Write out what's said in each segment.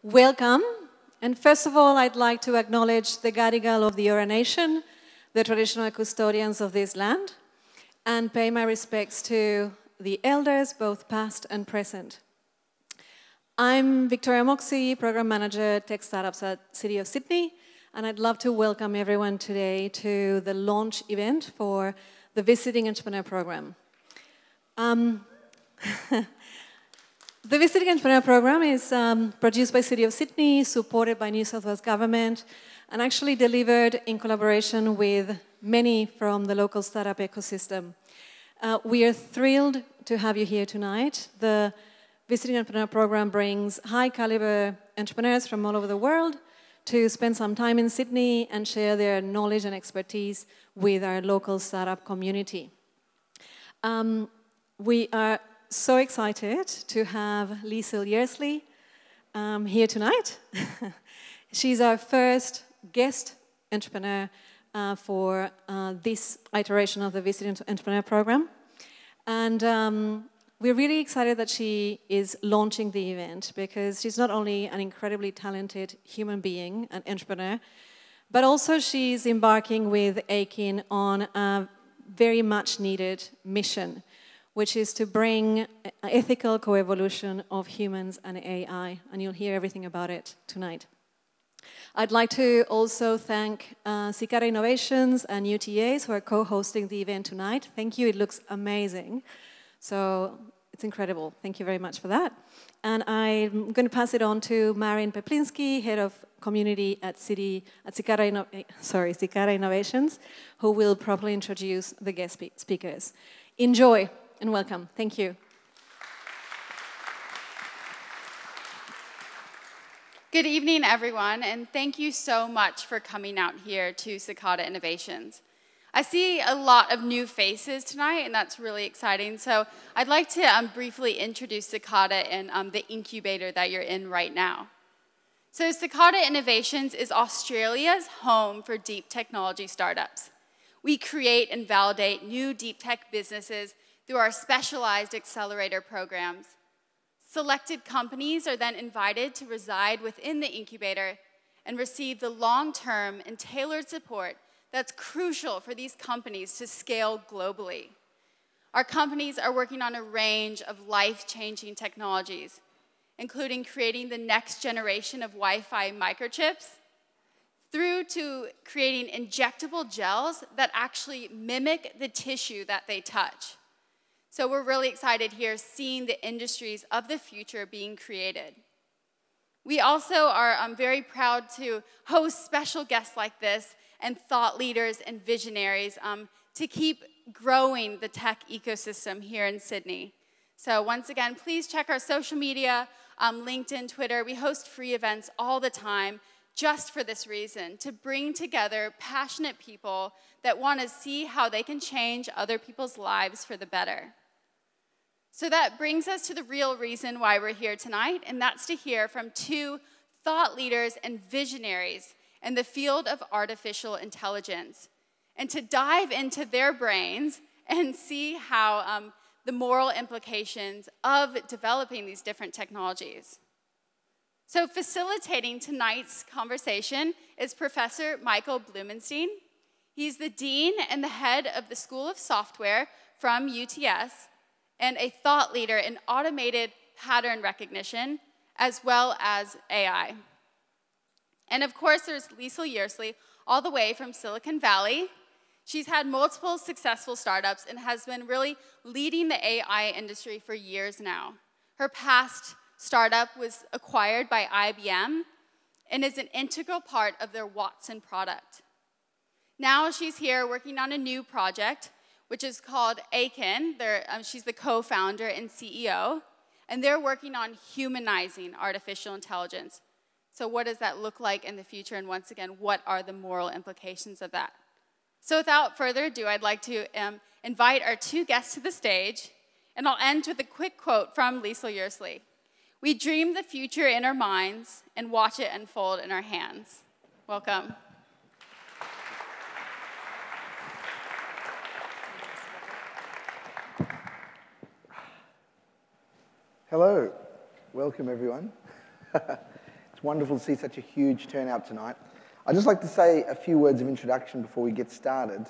Welcome. And first of all, I'd like to acknowledge the Gadigal of the Eora Nation, the traditional custodians of this land, and pay my respects to the elders, both past and present. I'm Victoria Moxie, Program Manager, Tech Startups at City of Sydney, and I'd love to welcome everyone today to the launch event for the Visiting Entrepreneur Program. The Visiting Entrepreneur Program is produced by City of Sydney, supported by New South Wales Government, and actually delivered in collaboration with many from the local startup ecosystem. We are thrilled to have you here tonight. The Visiting Entrepreneur Program brings high-caliber entrepreneurs from all over the world to spend some time in Sydney and share their knowledge and expertise with our local startup community. We are so excited to have Liesl Yearsley here tonight. She's our first guest entrepreneur for this iteration of the Visiting Entrepreneur Program. And we're really excited that she is launching the event because she's not only an incredibly talented human being, an entrepreneur, but also she's embarking with Aiken on a very much needed mission, which is to bring ethical coevolution of humans and AI, and you'll hear everything about it tonight. I'd like to also thank Socata Innovations and UTS who are co-hosting the event tonight. Thank you, it looks amazing. So it's incredible, thank you very much for that. And I'm going to pass it on to Marin Peplinski, Head of Community at Socata Innovations, who will properly introduce the guest speakers. Enjoy. And welcome. Thank you. Good evening, everyone, and thank you so much for coming out here to Socata Innovations. I see a lot of new faces tonight, and that's really exciting. So I'd like to briefly introduce Socata and the incubator that you're in right now. So Socata Innovations is Australia's home for deep technology startups. We create and validate new deep tech businesses through our specialized accelerator programs. Selected companies are then invited to reside within the incubator and receive the long-term and tailored support that's crucial for these companies to scale globally. Our companies are working on a range of life-changing technologies, including creating the next generation of Wi-Fi microchips, through to creating injectable gels that actually mimic the tissue that they touch. So we're really excited here seeing the industries of the future being created. We also are very proud to host special guests like this and thought leaders and visionaries to keep growing the tech ecosystem here in Sydney. So once again, please check our social media, LinkedIn, Twitter. We host free events all the time just for this reason, to bring together passionate people that want to see how they can change other people's lives for the better. So that brings us to the real reason why we're here tonight, and that's to hear from two thought leaders and visionaries in the field of artificial intelligence, and to dive into their brains and see how the moral implications of developing these different technologies. So facilitating tonight's conversation is Professor Michael Blumenstein. He's the Dean and the head of the School of Software from UTS, and a thought leader in automated pattern recognition, as well as AI. And of course, there's Liesl Yearsley, all the way from Silicon Valley. She's had multiple successful startups and has been really leading the AI industry for years now. Her past startup was acquired by IBM and is an integral part of their Watson product. Now she's here working on a new project, which is called Aiken. She's the co-founder and CEO, and they're working on humanizing artificial intelligence. So what does that look like in the future, and once again, what are the moral implications of that? So without further ado, I'd like to invite our two guests to the stage, and I'll end with a quick quote from Liesl Yearsley. "We dream the future in our minds and watch it unfold in our hands." Welcome. Hello, welcome everyone. It's It's wonderful to see such a huge turnout tonight. I'd just like to say a few words of introduction before we get started.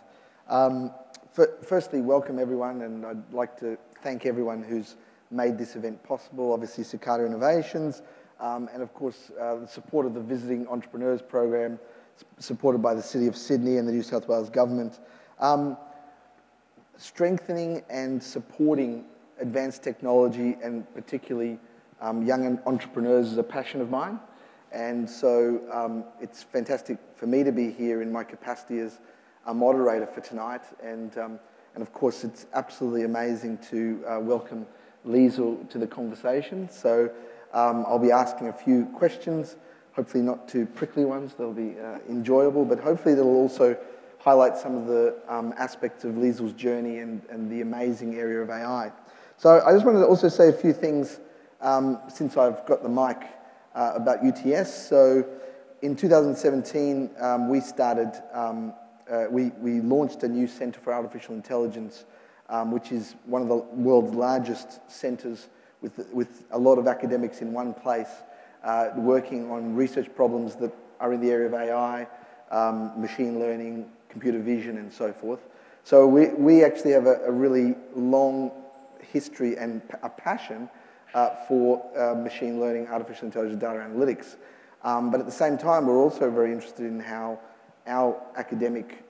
Firstly, welcome everyone, and I'd like to thank everyone who's made this event possible, obviously Socata Innovations, and of course the support of the Visiting Entrepreneurs Program, supported by the City of Sydney and the New South Wales Government. Strengthening and supporting advanced technology, and particularly young entrepreneurs, is a passion of mine. And so it's fantastic for me to be here in my capacity as a moderator for tonight. And of course, it's absolutely amazing to welcome Liesl to the conversation. So I'll be asking a few questions, hopefully not too prickly ones. They'll be enjoyable, but hopefully they'll also highlight some of the aspects of Liesl's journey and the amazing area of AI. So I just wanted to also say a few things since I've got the mic about UTS. So in 2017, we launched a new Centre for Artificial Intelligence, which is one of the world's largest centres with a lot of academics in one place, working on research problems that are in the area of AI, machine learning, computer vision, and so forth. So we actually have a really long history and a passion for machine learning, artificial intelligence, data analytics. But at the same time, we're also very interested in how our academic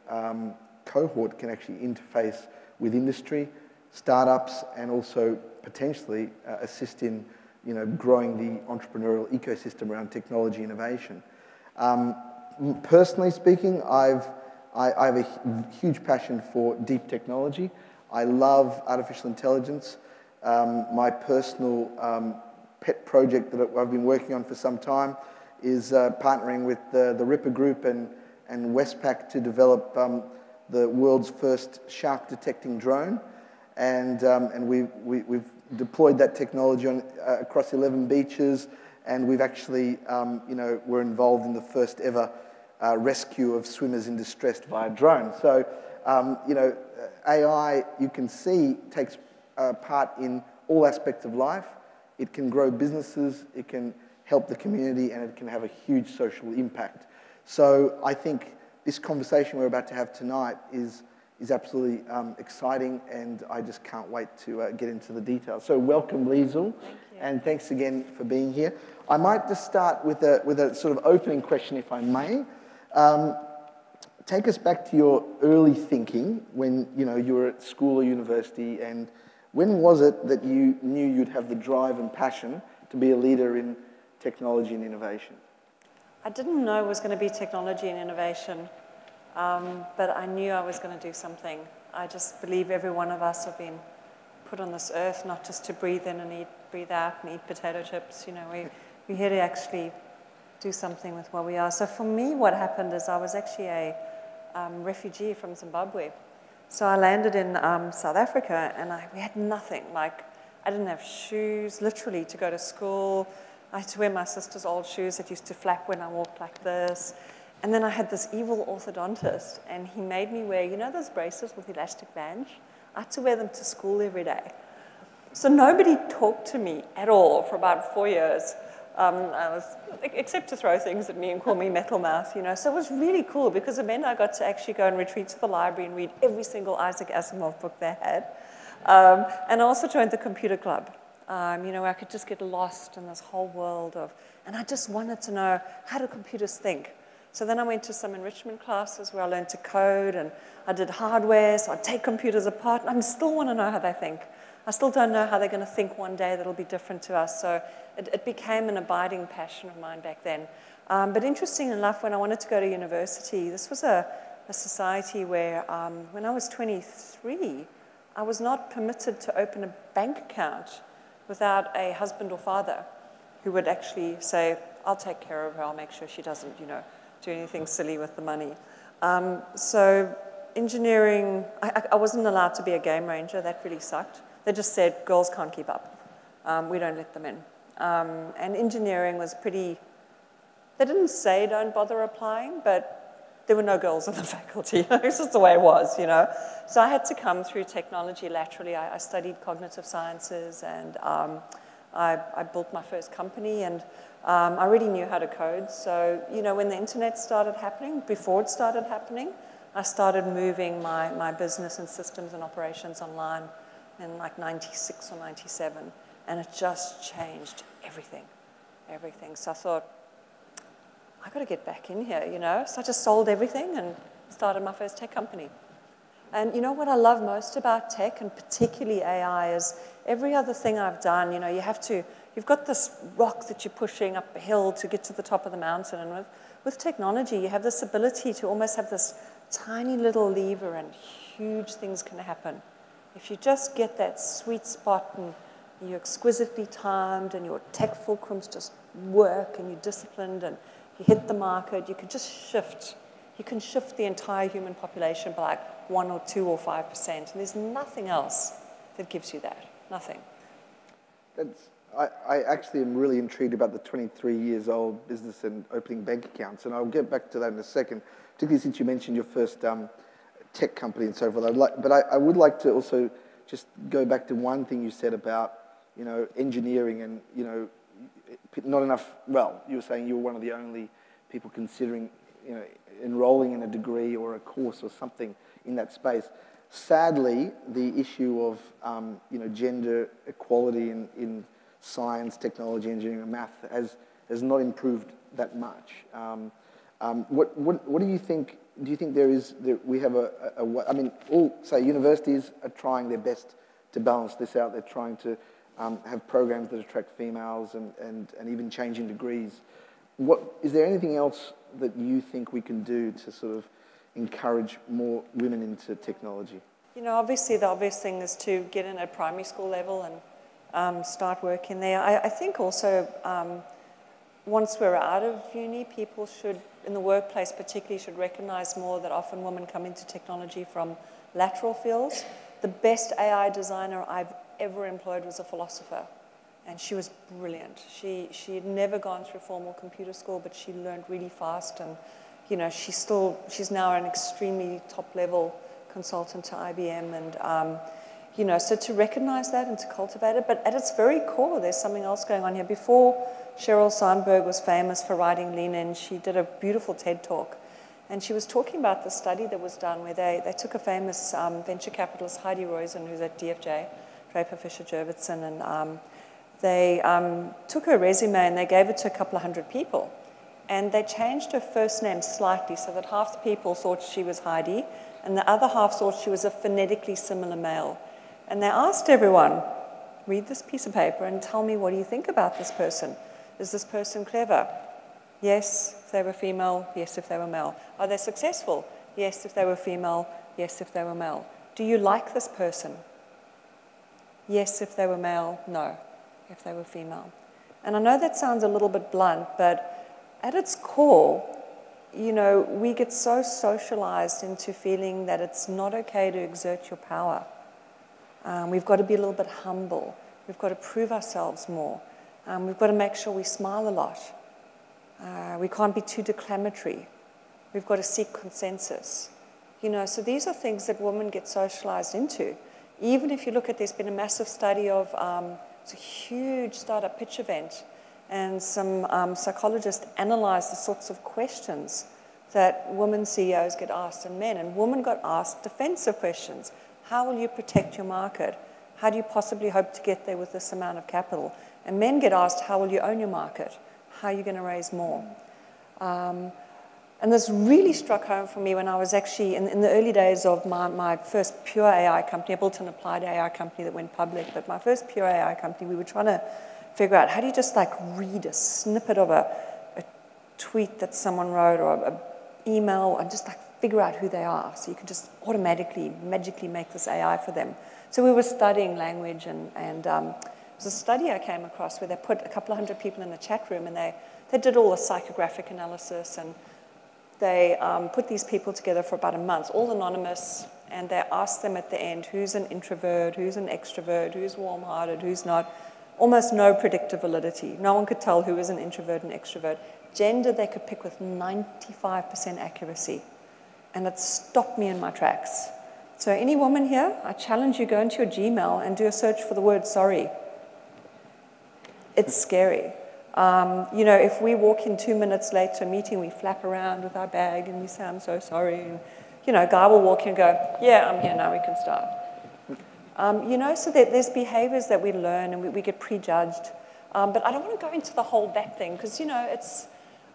cohort can actually interface with industry, startups, and also potentially assist in growing the entrepreneurial ecosystem around technology innovation. Personally speaking, I have a huge passion for deep technology. I love artificial intelligence. My personal pet project that I've been working on for some time is partnering with the Ripper Group and Westpac to develop the world's first shark detecting drone. And we've deployed that technology across 11 beaches, and we've actually, we're involved in the first ever rescue of swimmers in distress via drone. So, AI, you can see, takes part in all aspects of life. It can grow businesses, it can help the community, and it can have a huge social impact. So I think this conversation we're about to have tonight is absolutely exciting, and I just can't wait to get into the details. So welcome, Liesl, and thanks again for being here. I might just start with a sort of opening question, if I may. Take us back to your early thinking when you were at school or university, and when was it that you knew you'd have the drive and passion to be a leader in technology and innovation? I didn't know it was going to be technology and innovation, but I knew I was going to do something. I just believe every one of us have been put on this earth not just to breathe in and breathe out and eat potato chips. We're here to actually do something with what we are. So for me, what happened is I was actually a refugee from Zimbabwe. So I landed in South Africa, and we had nothing. Like, I didn't have shoes, literally, to go to school. I had to wear my sister's old shoes that used to flap when I walked like this. And then I had this evil orthodontist, and he made me wear, those braces with elastic bands? I had to wear them to school every day. So nobody talked to me at all for about 4 years. Except to throw things at me and call me Metal Mouth, So it was really cool because it meant I got to actually go and retreat to the library and read every single Isaac Asimov book they had. And I also joined the computer club, where I could just get lost in this whole world and I just wanted to know, how do computers think? So then I went to some enrichment classes where I learned to code, and I did hardware, so I'd take computers apart, and I still want to know how they think. I still don't know how they're going to think one day that'll be different to us. So it became an abiding passion of mine back then. But interesting enough, when I wanted to go to university, this was a society where when I was 23, I was not permitted to open a bank account without a husband or father who would actually say, I'll take care of her, I'll make sure she doesn't, do anything silly with the money. So engineering, I wasn't allowed to be a game ranger, that really sucked. They just said, girls can't keep up. We don't let them in. And engineering was pretty, they didn't say don't bother applying, but there were no girls in the faculty. It's just the way it was, So I had to come through technology laterally. I studied cognitive sciences and I built my first company, and I already knew how to code. So, you know, when the internet started happening, before it started happening, I started moving my business and systems and operations online in like 96 or 97. And it just changed everything, everything. So I thought, I got to get back in here, you know. So I just sold everything and started my first tech company. And you know what I love most about tech, and particularly AI, is every other thing I've done, you know, you've got this rock that you're pushing up a hill to get to the top of the mountain. And with technology, you have this ability to almost have this tiny little lever and huge things can happen. If you just get that sweet spot and you're exquisitely timed and your tech fulcrums just work and you're disciplined and you hit the market, you can just shift. You can shift the entire human population by like 1 or 2 or 5%. And there's nothing else that gives you that. Nothing. I actually am really intrigued about the 23 years old business and opening bank accounts, and I'll get back to that in a second, particularly since you mentioned your first tech company and so forth. But I would like to also just go back to one thing you said about, you know, engineering and, you know, not enough, well, you were saying you were one of the only people considering, you know, enrolling in a degree or a course or something in that space. Sadly, the issue of, you know, gender equality in science, technology, engineering, and math has not improved that much. What do you think? Do you think we have I mean, all, say, universities are trying their best to balance this out. They're trying to have programs that attract females and even changing degrees. Is there anything else that you think we can do to sort of encourage more women into technology? You know, obviously the obvious thing is to get in at primary school level and start working there. I think also once we're out of uni, people should, in the workplace particularly, should recognize more that often women come into technology from lateral fields. The best AI designer I've ever employed was a philosopher, and she was brilliant. She had never gone through formal computer school, but she learned really fast, and you know, she's now an extremely top-level consultant to IBM, and you know, so to recognize that and to cultivate it. But at its very core, there's something else going on here. Before Sheryl Sandberg was famous for writing Lean In, she did a beautiful TED Talk, and she was talking about the study that was done where they took a famous venture capitalist, Heidi Roizen, who's at DFJ, Draper Fisher Jurvetson, and they took her resume and they gave it to a couple of hundred people. And they changed her first name slightly so that half the people thought she was Heidi and the other half thought she was a phonetically similar male. And they asked everyone, read this piece of paper and tell me, what do you think about this person? Is this person clever? Yes, if they were female. Yes, if they were male. Are they successful? Yes, if they were female. Yes, if they were male. Do you like this person? Yes, if they were male. No, if they were female. And I know that sounds a little bit blunt, but at its core, you know, we get so socialized into feeling that it's not okay to exert your power. We've got to be a little bit humble. We've got to prove ourselves more. We've got to make sure we smile a lot. We can't be too declamatory. We've got to seek consensus. You know, so these are things that women get socialized into. Even if you look at, there's been a massive study of, it's a huge startup pitch event, and some psychologists analyzed the sorts of questions that women CEOs get asked and men. And women got asked defensive questions. How will you protect your market? How do you possibly hope to get there with this amount of capital? And men get asked, how will you own your market? How are you going to raise more? And this really struck home for me when I was actually, in the early days of my first pure AI company. I built an applied AI company that went public, but my first pure AI company, we were trying to figure out, how do you just like read a snippet of a tweet that someone wrote or an email and just like figure out who they are, so you can just automatically, magically make this AI for them. So we were studying language, and it was a study I came across where they put a couple of hundred people in a chat room, and they did all the psychographic analysis, and they put these people together for about a month, all anonymous, and they asked them at the end, who's an introvert, who's an extrovert, who's warm-hearted, who's not. Almost no predictive validity. No one could tell who was an introvert and extrovert. Gender they could pick with 95% accuracy. And it stopped me in my tracks. So any woman here, I challenge you, go into your Gmail and do a search for the word sorry. It's scary. You know, if we walk in 2 minutes late to a meeting, we flap around with our bag and we say, I'm so sorry. And, you know, a guy will walk in and go, yeah, I'm here now, we can start. You know, so there's behaviors that we learn and we get prejudged. But I don't want to go into the whole that thing because, you know, it's,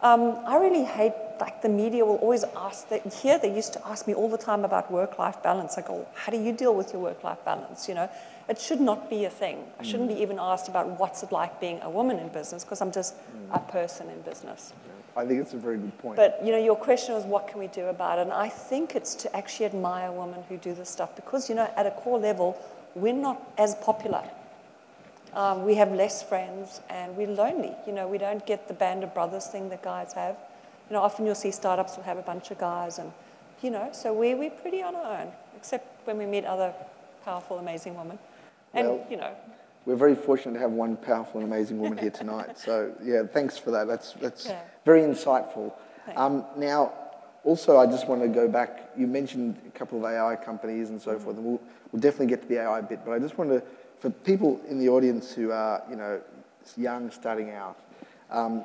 I really hate, like the media will always ask, here they used to ask me all the time about work-life balance. I go, how do you deal with your work-life balance, you know? It should not be a thing. I shouldn't be even asked about what's it like being a woman in business because I'm just a person in business. I think it's a very good point. But, you know, your question was what can we do about it? And I think it's to actually admire women who do this stuff because, you know, at a core level, we're not as popular. We have less friends and we're lonely. You know, we don't get the band of brothers thing that guys have. You know, often you'll see startups will have a bunch of guys and, you know, so we're pretty on our own, except when we meet other powerful, amazing women. And, well, you know. We're very fortunate to have one powerful and amazing woman here tonight. So, yeah, thanks for that. That's yeah. very insightful. Now, also, I just want to go back. You mentioned a couple of AI companies and so forth, and we'll definitely get to the AI bit, but I just wanted to, for people in the audience who are, you know, young, starting out,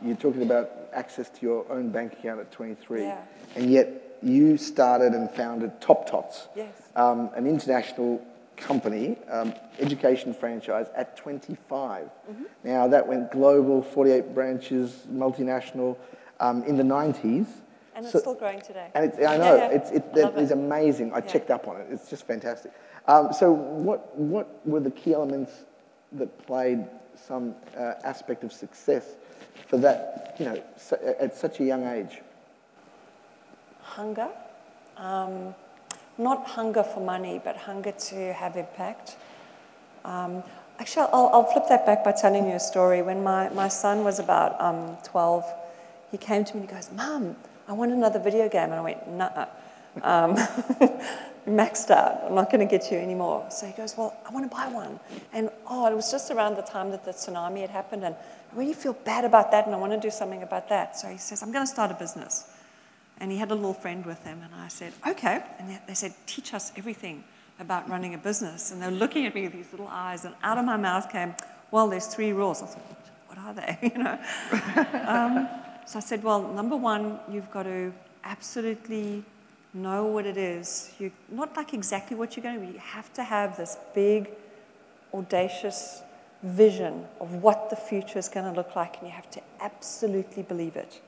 you're talking about access to your own bank account at 23, and yet you started and founded Top Tots, an international company, education franchise at 25. Now that went global, 48 branches, multinational, in the 90s. And it's still growing today. And I know, it is amazing. I checked up on it. It's just fantastic. So what were the key elements that played some aspect of success for that, you know, at such a young age? Hunger. Not hunger for money, but hunger to have impact. Actually, I'll flip that back by telling you a story. When my son was about 12, he came to me and he goes, Mum, I want another video game. And I went, nah, maxed out. I'm not going to get you anymore. So he goes, well, I want to buy one. And it was just around the time that the tsunami had happened. And I really feel bad about that and I want to do something about that. So he says, I'm going to start a business. And he had a little friend with him. And I said, okay. And they said, teach us everything about running a business. And they were looking at me with these little eyes. And out of my mouth came, well, there's 3 rules. I thought, what are they? You know. So I said, well, number 1, you've got to absolutely know what it is. You not like exactly what you're going to do. You have to have this big, audacious vision of what the future is going to look like, and you have to absolutely believe it.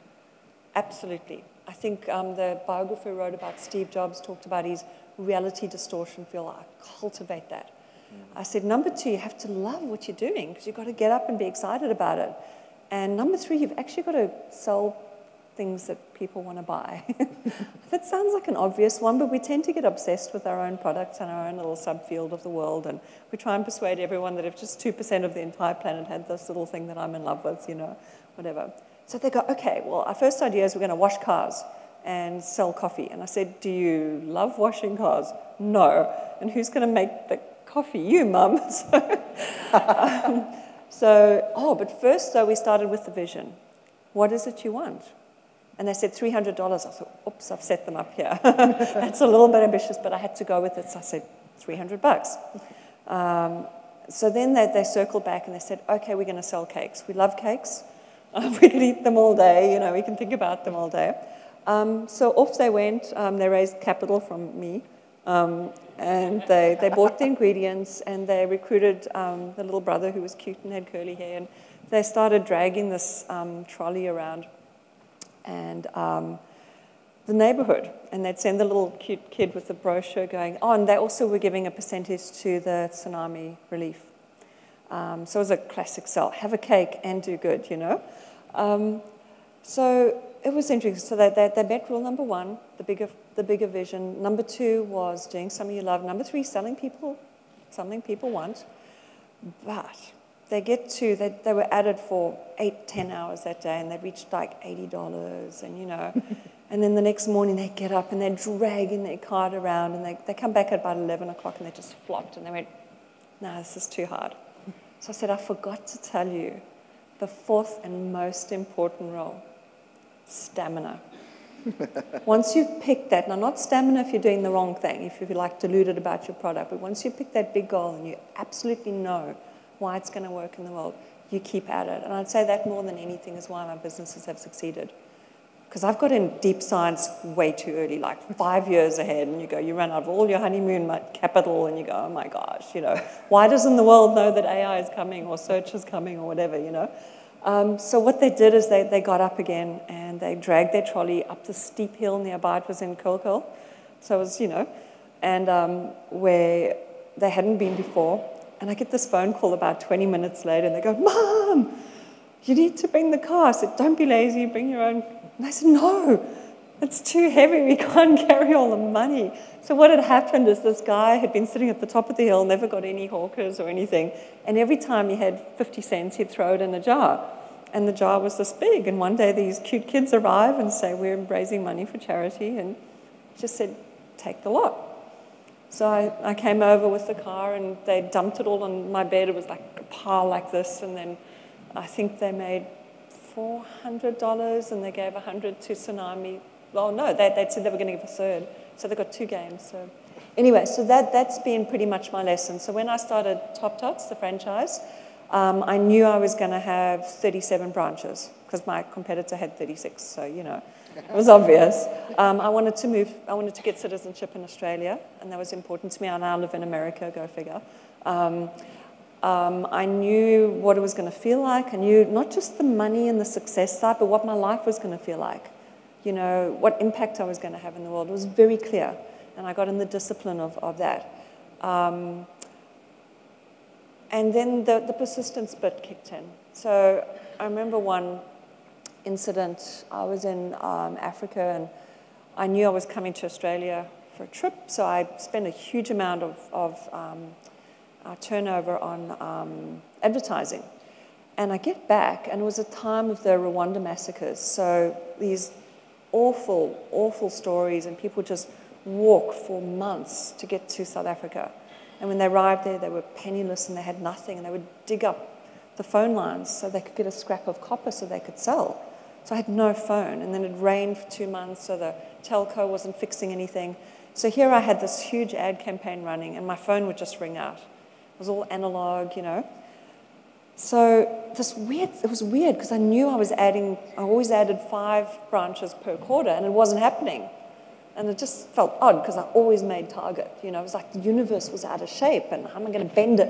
Absolutely. I think the biographer who wrote about Steve Jobs talked about his reality distortion field. I cultivate that. I said, number 2, you have to love what you're doing because you've got to get up and be excited about it. And number 3, you've actually got to sell things that people want to buy. That sounds like an obvious one, but we tend to get obsessed with our own products and our own little subfield of the world, and we try and persuade everyone that if just 2% of the entire planet had this little thing that I'm in love with, you know, whatever. So they go, okay, well, our first idea is we're going to wash cars and sell coffee. And I said, do you love washing cars? No. And who's going to make the coffee? You, Mum. But first, though, we started with the vision. What is it you want? And they said $300. I thought, oops, I've set them up here. That's a little bit ambitious, but I had to go with it. So I said, $300. So then they circled back and they said, okay, we're going to sell cakes. We love cakes. We can eat them all day. You know, we can think about them all day. So off they went. They raised capital from me. And they bought the ingredients and they recruited the little brother who was cute and had curly hair. And they started dragging this trolley around and the neighborhood. And they'd send the little cute kid with the brochure going, and they also were giving a percentage to the tsunami relief. So it was a classic sell. Have a cake and do good, you know. So it was interesting. So they met rule number 1, the bigger vision. Number 2 was doing something you love. Number 3, selling people something people want. But they were at it for 8-10 hours that day, and they reached like $80, and you know. And then the next morning they get up and they're dragging their cart around, and they come back at about 11 o'clock and they just flopped, and they went, no, this is too hard. So I said, I forgot to tell you the 4th and most important rule. Stamina. Once you've picked that, now not stamina if you're doing the wrong thing, if you're like deluded about your product, but once you pick that big goal and you absolutely know why it's going to work in the world, you keep at it. And I'd say that more than anything is why my businesses have succeeded. Because I've got in deep science way too early, like 5 years ahead, and you run out of all your honeymoon capital, and you go, oh my gosh, why doesn't the world know that AI is coming or search is coming or whatever, So what they did is they got up again and they dragged their trolley up the steep hill nearby. It was in Curl. So it was, and where they hadn't been before. And I get this phone call about 20 minutes later, and they go, Mom, you need to bring the car. I said, don't be lazy, bring your own. And I said, no, it's too heavy. We can't carry all the money. So what had happened is this guy had been sitting at the top of the hill, never got any hawkers or anything. And every time he had 50 cents, he'd throw it in a jar. And the jar was this big. And one day these cute kids arrive and say, we're raising money for charity. And just said, take the lot. So I came over with the car, and they dumped it all on my bed. It was like a pile like this. And then I think they made $400, and they gave $100 to Tsunami. Well, no, they said they were going to give a third. So they got 2 games. So anyway, so that's been pretty much my lesson. So when I started Top Tots, the franchise, I knew I was going to have 37 branches because my competitor had 36. So, it was obvious. I wanted to get citizenship in Australia, and that was important to me. I now live in America, go figure. I knew what it was going to feel like. I knew not just the money and the success side, but what my life was going to feel like. What impact I was going to have in the world. It was very clear, and I got in the discipline of that. And then the persistence bit kicked in. So I remember one incident. I was in Africa, and I knew I was coming to Australia for a trip, so I spent a huge amount of our turnover on advertising. And I get back, and it was a time of the Rwanda massacres. So these awful, awful stories, and people just walk for months to get to South Africa. And when they arrived there, they were penniless and they had nothing, and they would dig up the phone lines so they could get a scrap of copper so they could sell. So I had no phone, and then it rained for 2 months, so the telco wasn't fixing anything. So here I had this huge ad campaign running, and my phone would just ring out. It was all analog, So it was weird because I knew I always added 5 branches per quarter, and it wasn't happening. And it just felt odd because I always made target. It was like the universe was out of shape, and how am I going to bend it,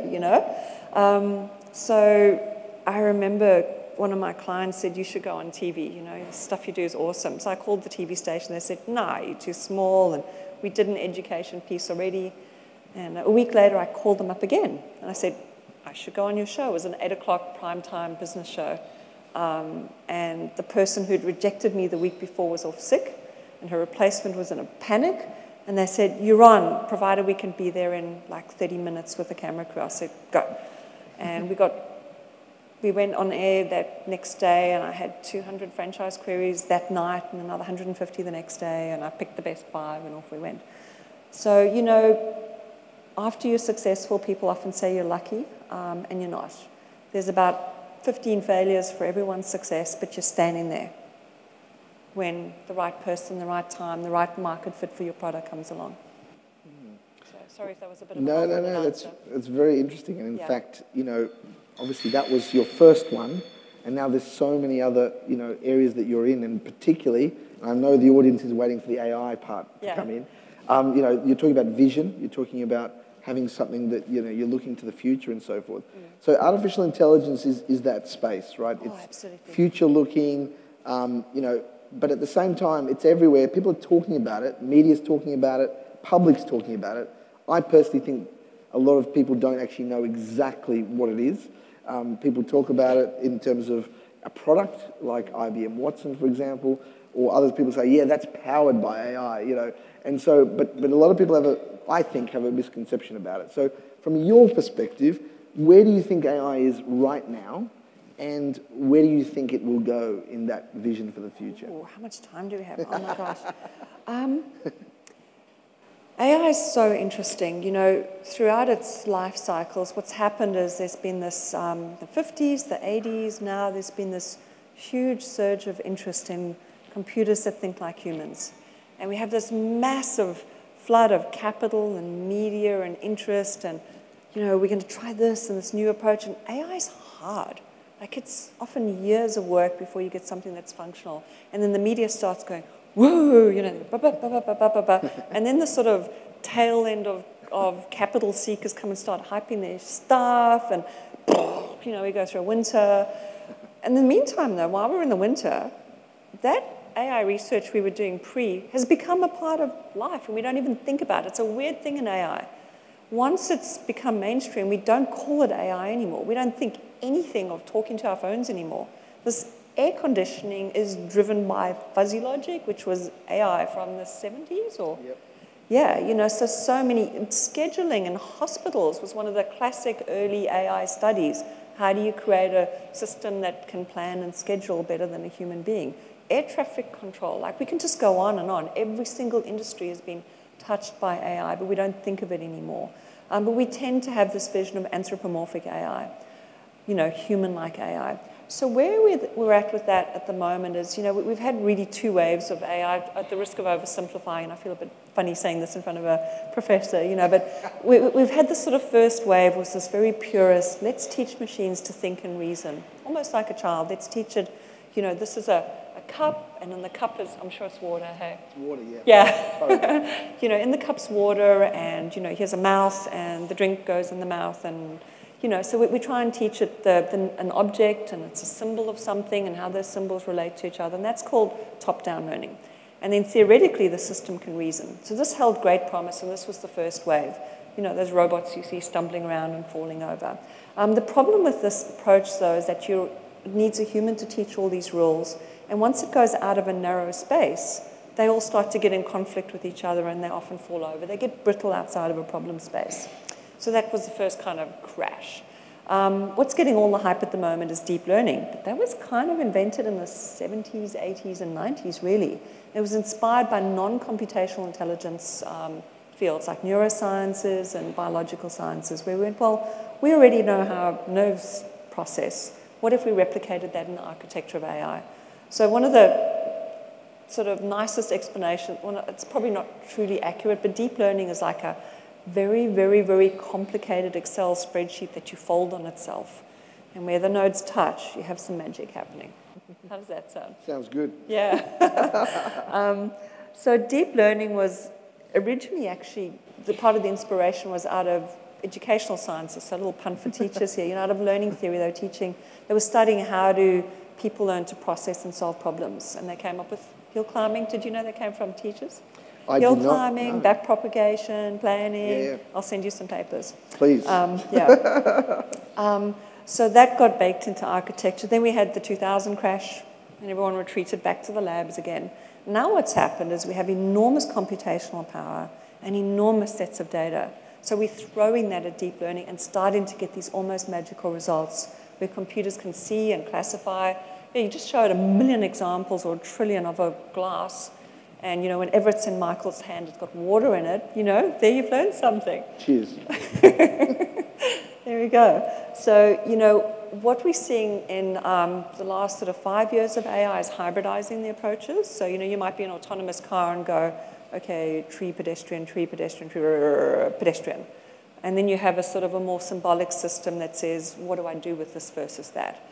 So I remember one of my clients said, you should go on TV, the stuff you do is awesome. So I called the TV station. They said, no, you're too small, and we did an education piece already. And a week later, I called them up again, and I said, I should go on your show. It was an 8 o'clock primetime business show. And the person who'd rejected me the week before was off sick, and her replacement was in a panic. And they said, you're on, provided we can be there in like 30 minutes with the camera crew. I said, go. And we went on air that next day, and I had 200 franchise queries that night and another 150 the next day, and I picked the best 5, and off we went. So, after you're successful, people often say you're lucky, and you're not. There's about 15 failures for everyone's success, but you're standing there when the right person, the right time, the right market fit for your product comes along. So, sorry if that was a bit of a No, that's very interesting. And in fact, obviously that was your first one, and now there's so many other, areas that you're in, and particularly, and I know the audience is waiting for the AI part to come in. You're talking about vision, you're talking about having something that, you're looking to the future and so forth. So artificial intelligence is that space, right? Oh, it's absolutely. future looking, but at the same time, it's everywhere. People are talking about it, media's talking about it, public's talking about it. I personally think a lot of people don't actually know exactly what it is. People talk about it in terms of a product like IBM Watson, for example, or other people say, yeah, that's powered by AI, And so, but a lot of people I think have a misconception about it. So from your perspective, where do you think AI is right now, and where do you think it will go in that vision for the future? Ooh, how much time do we have? Oh my gosh. AI is so interesting. Throughout its life cycles, what's happened is there's been this, the 50s, the 80s, now there's been this huge surge of interest in computers that think like humans. And we have this massive flood of capital and media and interest, and we're going to try this and this new approach. And AI is hard. Like it's often years of work before you get something that's functional. And then the media starts going, whoa, you know, and then the sort of tail end of capital seekers come and start hyping their stuff, and you know, we go through a winter. In the meantime, though, while we're in the winter, that AI research we were doing has become a part of life, and we don't even think about it. It's a weird thing in AI. Once it's become mainstream, we don't call it AI anymore. We don't think anything of talking to our phones anymore. This air conditioning is driven by fuzzy logic, which was AI from the 70s, or? Yep. Yeah, you know, so many, scheduling in hospitals was one of the classic early AI studies. How do you create a system that can plan and schedule better than a human being? Air traffic control, like we can just go on and on. Every single industry has been touched by AI, but we don't think of it anymore. But we tend to have this vision of anthropomorphic AI, you know, human-like AI. So where we're at with that at the moment is, you know, we've had really two waves of AI, at the risk of oversimplifying, and I feel a bit funny saying this in front of a professor, you know, but we've had this sort of first wave was this very purist, let's teach machines to think and reason, almost like a child. Let's teach it, you know, this is a cup, and in the cup is, I'm sure it's water, hey? It's water, yeah. Yeah. You know, in the cup's water, and, you know, here's a mouth, and the drink goes in the mouth, and, you know, so we try and teach it an object, and it's a symbol of something, and how those symbols relate to each other, and that's called top-down learning. And then theoretically, the system can reason. So this held great promise, and this was the first wave. You know, those robots you see stumbling around and falling over. The problem with this approach, though, is that it needs a human to teach all these rules, and once it goes out of a narrow space, they all start to get in conflict with each other, and they often fall over. They get brittle outside of a problem space. So that was the first kind of crash. What's getting all the hype at the moment is deep learning. But that was kind of invented in the 70s, 80s, and 90s, really. It was inspired by non-computational intelligence fields like neurosciences and biological sciences, where we went, well, we already know how nerves process. What if we replicated that in the architecture of AI? So one of the sort of nicest explanations, well, it's probably not truly accurate, but deep learning is like a very, very, very complicated Excel spreadsheet that you fold on itself. And where the nodes touch, you have some magic happening. How does that sound? Sounds good. Yeah. So deep learning was originally actually, the part of the inspiration was out of educational sciences, so a little pun for teachers here. You know, out of learning theory, they were studying how do people learn to process and solve problems. And they came up with hill climbing. Did you know they came from teachers? Hill climbing, back propagation, planning. Yeah. I'll send you some papers. Please. Yeah. So that got baked into architecture. Then we had the 2000 crash, and everyone retreated back to the labs again. Now what's happened is we have enormous computational power and enormous sets of data. So we're throwing that at deep learning and starting to get these almost magical results where computers can see and classify. Yeah, you just showed 1 million examples or 1 trillion of a glass. And, you know, whenever it's in Michael's hand, it's got water in it, you know, there you've learned something. Cheers. There we go. So, you know, what we're seeing in the last sort of 5 years of AI is hybridizing the approaches. So, you know, you might be in an autonomous car and go, okay, tree, pedestrian, tree, pedestrian, tree, pedestrian. And then you have a sort of a more symbolic system that says, what do I do with this versus that?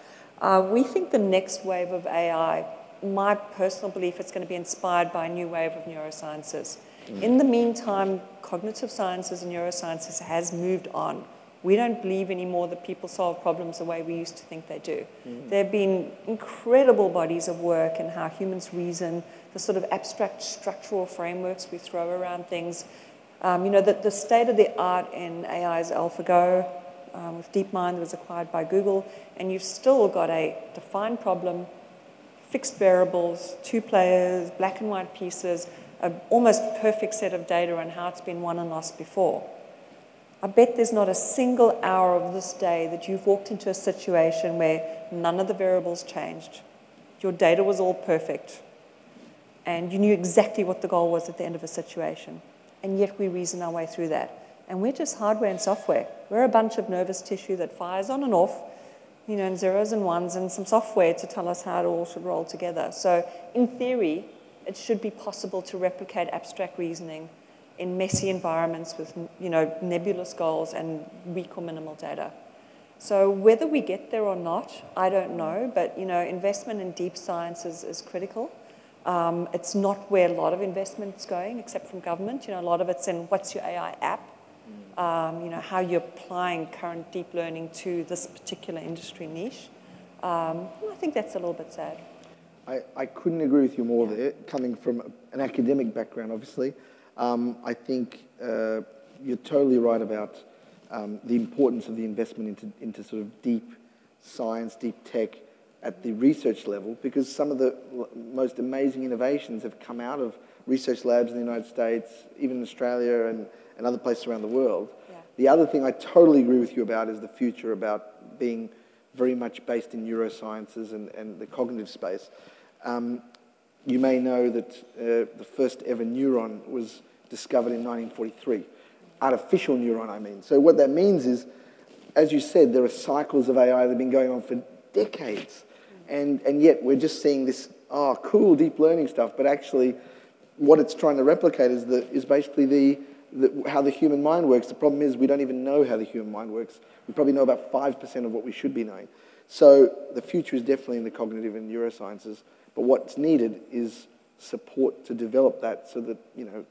We think the next wave of AI, my personal belief, it's going to be inspired by a new wave of neurosciences. In the meantime, cognitive sciences and neurosciences has moved on. We don't believe anymore that people solve problems the way we used to think they do. There have been incredible bodies of work in how humans reason, the sort of abstract structural frameworks we throw around things. You know, the state of the art in AI is AlphaGo with DeepMind that was acquired by Google, and you've still got a defined problem, fixed variables, 2 players, black and white pieces, an almost perfect set of data on how it's been won and lost before. I bet there's not a single hour of this day that you've walked into a situation where none of the variables changed. Your data was all perfect, and you knew exactly what the goal was at the end of a situation. And yet we reason our way through that. And we're just hardware and software. We're a bunch of nervous tissue that fires on and off, you know, in zeros and ones, and some software to tell us how it all should roll together. So in theory, it should be possible to replicate abstract reasoning in messy environments with, you know, nebulous goals and weak or minimal data. So whether we get there or not, I don't know, but investment in deep science is critical. It's not where a lot of investment's going, except from government. A lot of it's in what's your AI app, how you're applying current deep learning to this particular industry niche. I think that's a little bit sad. I couldn't agree with you more there, coming from an academic background, obviously. I think you're totally right about the importance of the investment into sort of deep science, deep tech at the research level, because some of the most amazing innovations have come out of research labs in the United States, even in Australia and other places around the world. Yeah. The other thing I totally agree with you about is the future about being very much based in neurosciences and the cognitive space. You may know that the first ever neuron was discovered in 1943. Artificial neuron, I mean. So what that means is, as you said, there are cycles of AI that have been going on for decades. And yet we're just seeing this, cool deep learning stuff, but actually what it's trying to replicate is basically how the human mind works. The problem is we don't even know how the human mind works. We probably know about 5% of what we should be knowing. So the future is definitely in the cognitive and neurosciences, but what's needed is support to develop that so that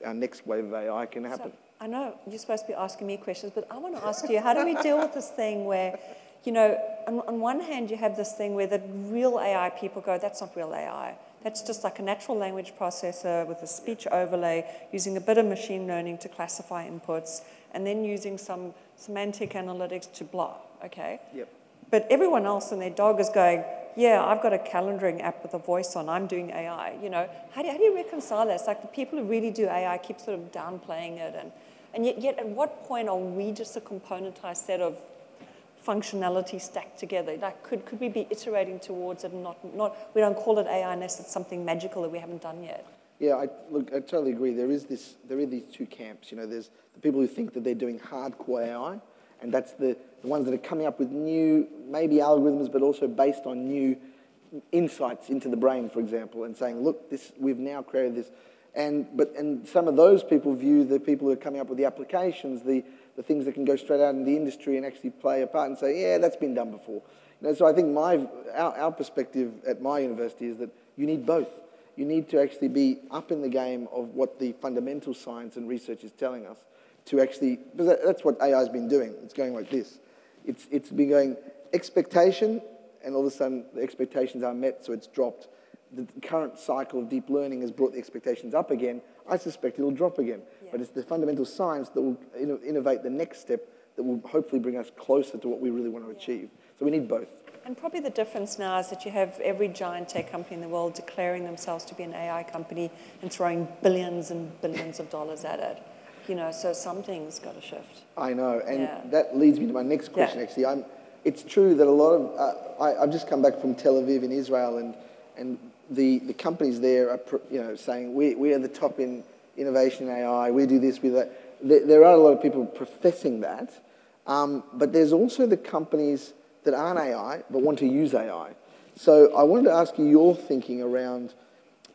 our next wave of AI can happen. So, I know you're supposed to be asking me questions, but I want to ask you, how do we deal with this thing where, on one hand you have this thing where the real AI people go, that's not real AI. That's just like a natural language processor with a speech overlay, using a bit of machine learning to classify inputs, and then using some semantic analytics to block, okay? Yep. But everyone else and their dog is going, yeah, I've got a calendaring app with a voice on, I'm doing AI, How do you reconcile that? It's like the people who really do AI keep sort of downplaying it, and yet at what point are we just a componentized set of functionality stacked together? Like, could we be iterating towards it and not we don't call it AI unless it's something magical that we haven't done yet? Yeah, I totally agree. There are these two camps. There's the people who think that they're doing hardcore AI, and that's the ones that are coming up with new, maybe algorithms, but also based on new insights into the brain, for example, and saying, look, we've now created this. And some of those people view the people who are coming up with the applications, the things that can go straight out in the industry and actually play a part and say, yeah, that's been done before. So I think our perspective at my university is that you need both. You need to actually be up in the game of what the fundamental science and research is telling us to actually, because that's what AI has been doing. It's going like this. It's been going expectation, and all of a sudden the expectations are met, so it's dropped. The current cycle of deep learning has brought the expectations up again. I suspect it'll drop again. Yeah. But it's the fundamental science that will innovate the next step that will hopefully bring us closer to what we really want to achieve. So we need both. And probably the difference now is that you have every giant tech company in the world declaring themselves to be an AI company and throwing billions and billions of dollars at it. So something's got to shift. I know, and that leads me to my next question, actually. It's true that a lot of... I've just come back from Tel Aviv in Israel, and the companies there are saying, we are the top in innovation in AI, we do this, we do that. There are a lot of people professing that, but there's also the companies that aren't AI but want to use AI. So I wanted to ask you your thinking around,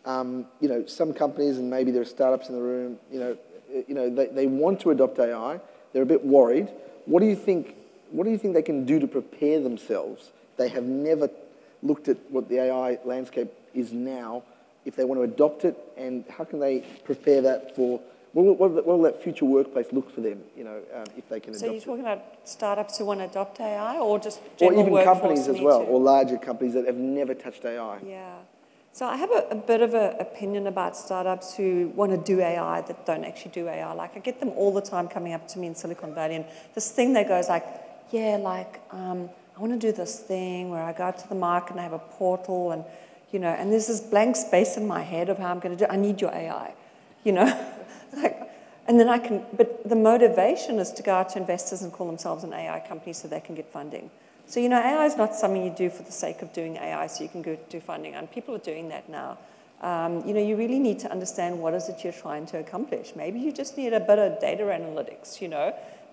some companies, and maybe there are startups in the room, they want to adopt AI, they're a bit worried. What do you think they can do to prepare themselves? They have never looked at what the AI landscape is now, if they want to adopt it, and how can they prepare that for, what will that future workplace look for them, if they can adopt it? So you're talking about startups who want to adopt AI, or just general workforce? Or even companies as well, or larger companies that have never touched AI. Yeah. So I have a bit of an opinion about startups who want to do AI that don't actually do AI. Like, I get them all the time coming up to me in Silicon Valley, and this thing that goes like, I want to do this thing where I go out to the market and I have a portal, and and there's this blank space in my head of how I'm going to do it. I need your AI, and then but the motivation is to go out to investors and call themselves an AI company so they can get funding. So, AI is not something you do for the sake of doing AI so you can go do funding, and people are doing that now. You really need to understand what is it you're trying to accomplish. Maybe you just need a bit of data analytics,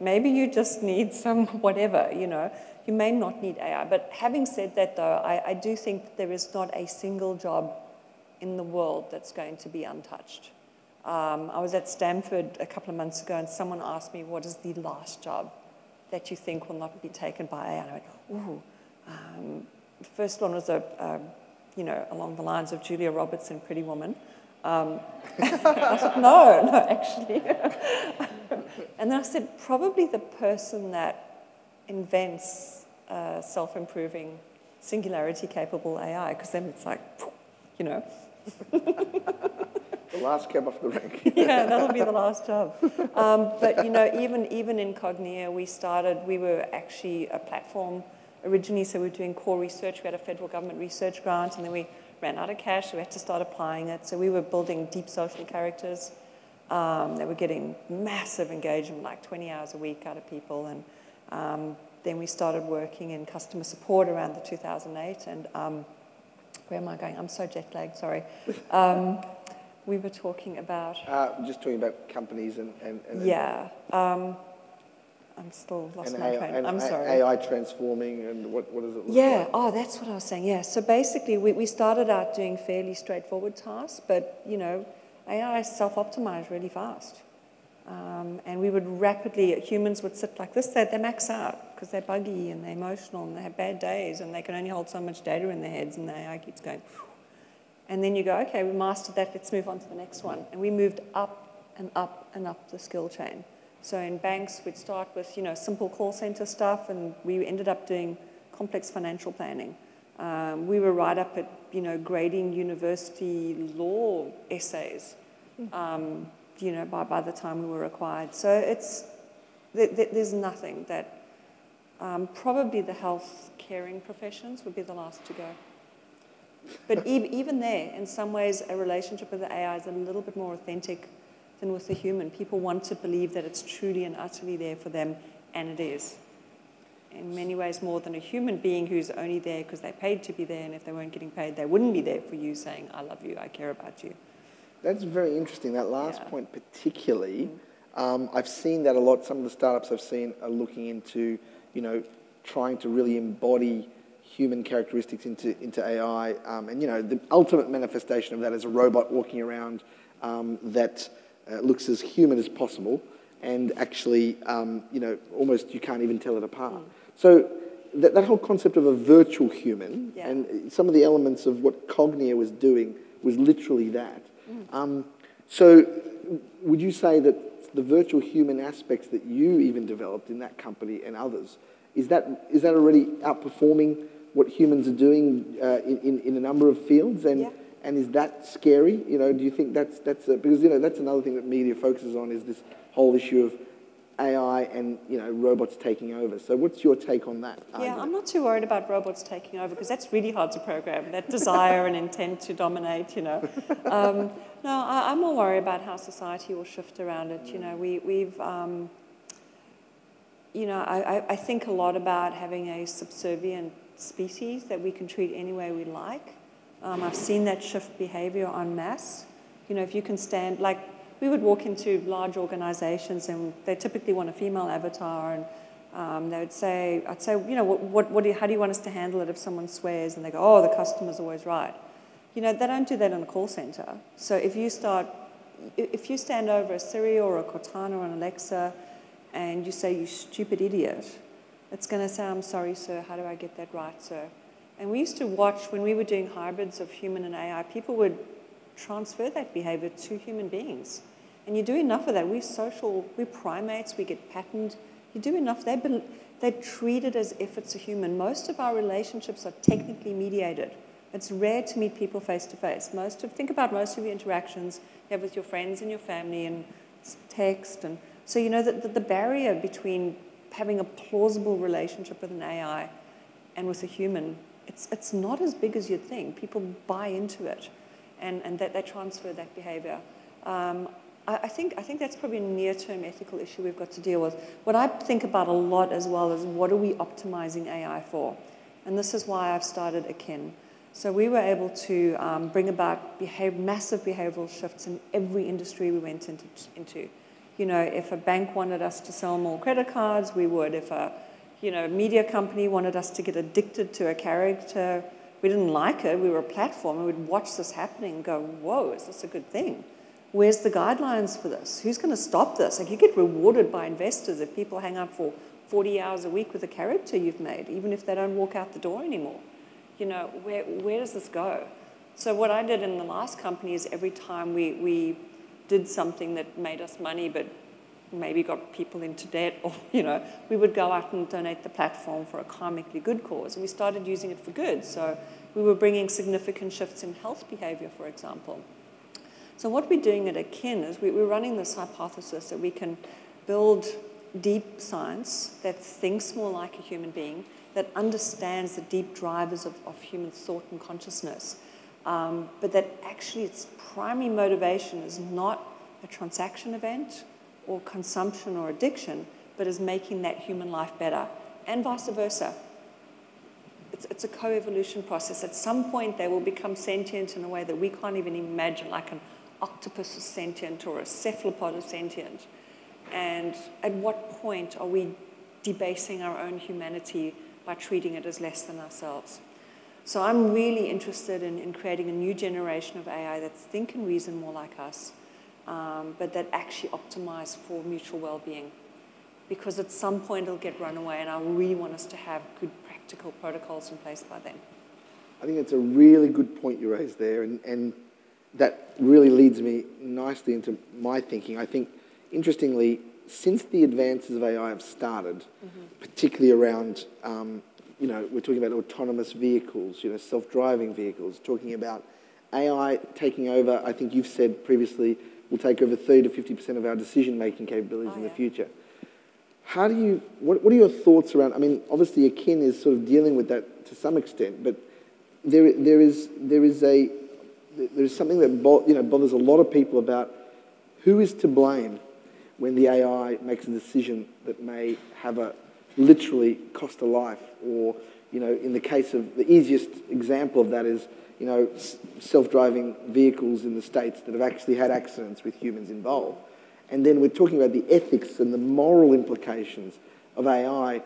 Maybe you just need some whatever, You may not need AI. But having said that, though, I do think that there is not a single job in the world that's going to be untouched. I was at Stanford a couple of months ago, and someone asked me, what is the last job that you think will not be taken by AI? And I went, ooh. The first one was along the lines of Julia Roberts in Pretty Woman. I said, no, actually. And then I said, probably the person that invents self-improving, singularity-capable AI, because then it's like, The last cab off the rank. Yeah, that'll be the last job. But, even in Cognea, we were actually a platform originally, so we were doing core research. We had a federal government research grant, and then we ran out of cash, so we had to start applying it. So we were building deep social characters. They were getting massive engagement, like 20 hours a week out of people. And then we started working in customer support around the 2008. And where am I going? I'm so jet lagged, sorry. We were talking about... just talking about companies and yeah. I'm still lost my train. I'm sorry. AI transforming, and what does it look like? Yeah, that's what I was saying, yeah. So basically, we started out doing fairly straightforward tasks, but, AI self-optimized really fast. And we would rapidly, humans would sit like this, they max out, because they're buggy and they're emotional and they have bad days and they can only hold so much data in their heads, and the AI keeps going, phew. And then you go, okay, we mastered that, let's move on to the next one. And we moved up and up and up the skill chain. So in banks, we'd start with, simple call center stuff, and we ended up doing complex financial planning. We were right up at, grading university law essays, by the time we were acquired. So there's nothing that, probably the health caring professions would be the last to go. But even there, in some ways, a relationship with the AI is a little bit more authentic than with the human. People want to believe that it's truly and utterly there for them, and it is. In many ways, more than a human being who's only there because they paid to be there, and if they weren't getting paid, they wouldn't be there for you saying, I love you, I care about you. That's very interesting. That last point particularly, I've seen that a lot. Some of the startups I've seen are looking into, trying to really embody human characteristics into AI. And, the ultimate manifestation of that is a robot walking around that looks as human as possible, and actually, almost you can't even tell it apart. So that whole concept of a virtual human, and some of the elements of what Cognea was doing was literally that. So would you say that the virtual human aspects that you even developed in that company and others, is that already outperforming what humans are doing in a number of fields? And is that scary? Do you think that's because that's another thing that media focuses on, is this whole issue of AI and robots taking over. So what's your take on that argument? I'm not too worried about robots taking over, because that's really hard to program, that desire and intent to dominate, No, I'm more worried about how society will shift around it. I think a lot about having a subservient species that we can treat any way we like. I've seen that shift behavior en masse. If you can stand, like, we would walk into large organizations and they typically want a female avatar, and they would say, I'd say, how do you want us to handle it if someone swears? And they go, oh, the customer's always right. They don't do that in a call center. So if you stand over a Siri or a Cortana or an Alexa and you say, you stupid idiot, it's going to say, I'm sorry, sir, how do I get that right, sir? And we used to watch, when we were doing hybrids of human and AI, people would transfer that behavior to human beings. And you do enough of that. We're social, we're primates, we get patterned. You do enough, they treat it as if it's a human. Most of our relationships are technically mediated. It's rare to meet people face to face. Think about most of your interactions you have with your friends and your family and text. And so the barrier between having a plausible relationship with an AI and with a human, it's not as big as you'd think. People buy into it, and that they transfer that behavior. I think that's probably a near-term ethical issue we've got to deal with. What I think about a lot as well is, what are we optimizing AI for? And this is why I've started Akin. So we were able to bring about massive behavioral shifts in every industry we went into. If a bank wanted us to sell more credit cards, we would. If a media company wanted us to get addicted to a character, we didn't like it, we were a platform, and we'd watch this happening and go, whoa, is this a good thing? Where's the guidelines for this? Who's going to stop this? Like, you get rewarded by investors if people hang out for 40 hours a week with a character you've made, even if they don't walk out the door anymore. You know, where does this go? So what I did in the last company is every time we did something that made us money but maybe got people into debt, or, you know, we would go out and donate the platform for a karmically good cause. And we started using it for good. So we were bringing significant shifts in health behavior, for example. So what we're doing at Akin is we're running this hypothesis that we can build deep science that thinks more like a human being, that understands the deep drivers of human thought and consciousness, but that actually its primary motivation is not a transaction event or consumption or addiction, but is making that human life better, and vice versa. It's a co-evolution process. At some point, they will become sentient in a way that we can't even imagine, like an octopus is sentient or a cephalopod is sentient. And at what point are we debasing our own humanity by treating it as less than ourselves? So I'm really interested in creating a new generation of AI that think and reason more like us, but that actually optimize for mutual well-being. Because at some point it'll get run away, and I really want us to have good practical protocols in place by then. I think it's a really good point you raised there, and that really leads me nicely into my thinking. I think, interestingly, since the advances of AI have started, particularly around, you know, we're talking about autonomous vehicles, you know, self-driving vehicles, talking about AI taking over, I think you've said previously, will take over 30 to 50% of our decision-making capabilities in the future. How do you, what are your thoughts around, I mean, obviously Akin is sort of dealing with that to some extent, but there is something that bothers a lot of people about who is to blame when the AI makes a decision that may have a literally cost a life, or, you know, in the case of the easiest example of that is, you know, self-driving vehicles in the States that have actually had accidents with humans involved. And then we're talking about the ethics and the moral implications of AI,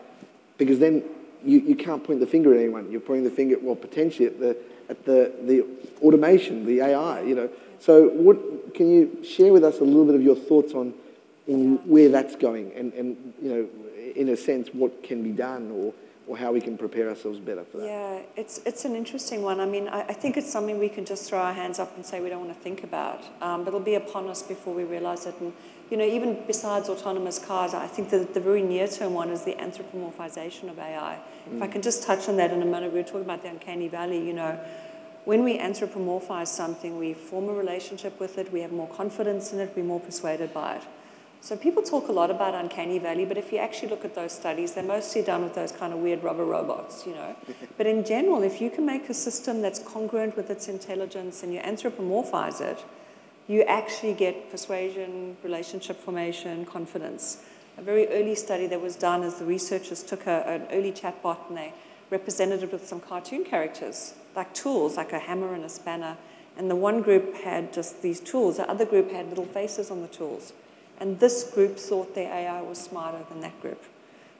because then you can't point the finger at anyone. You're pointing the finger, well, potentially at the automation, the AI, you know. So what can you share with us a little bit of your thoughts on where that's going, and you know, in a sense, what can be done, or how we can prepare ourselves better for that? Yeah, it's an interesting one. I mean, I think it's something we can just throw our hands up and say we don't want to think about, but it'll be upon us before we realize it. And, you know, even besides autonomous cars, I think that the very near-term one is the anthropomorphization of AI. If I can just touch on that in a minute, we were talking about the uncanny valley, you know. When we anthropomorphize something, we form a relationship with it, we have more confidence in it, we're more persuaded by it. So people talk a lot about uncanny valley, but if you actually look at those studies, they're mostly done with those kind of weird rubber robots, you know. But in general, if you can make a system that's congruent with its intelligence and you anthropomorphize it, you actually get persuasion, relationship formation, confidence. A very early study that was done is the researchers took an early chatbot and they represented it with some cartoon characters, like tools, like a hammer and a spanner. And the one group had just these tools, the other group had little faces on the tools. And this group thought their AI was smarter than that group.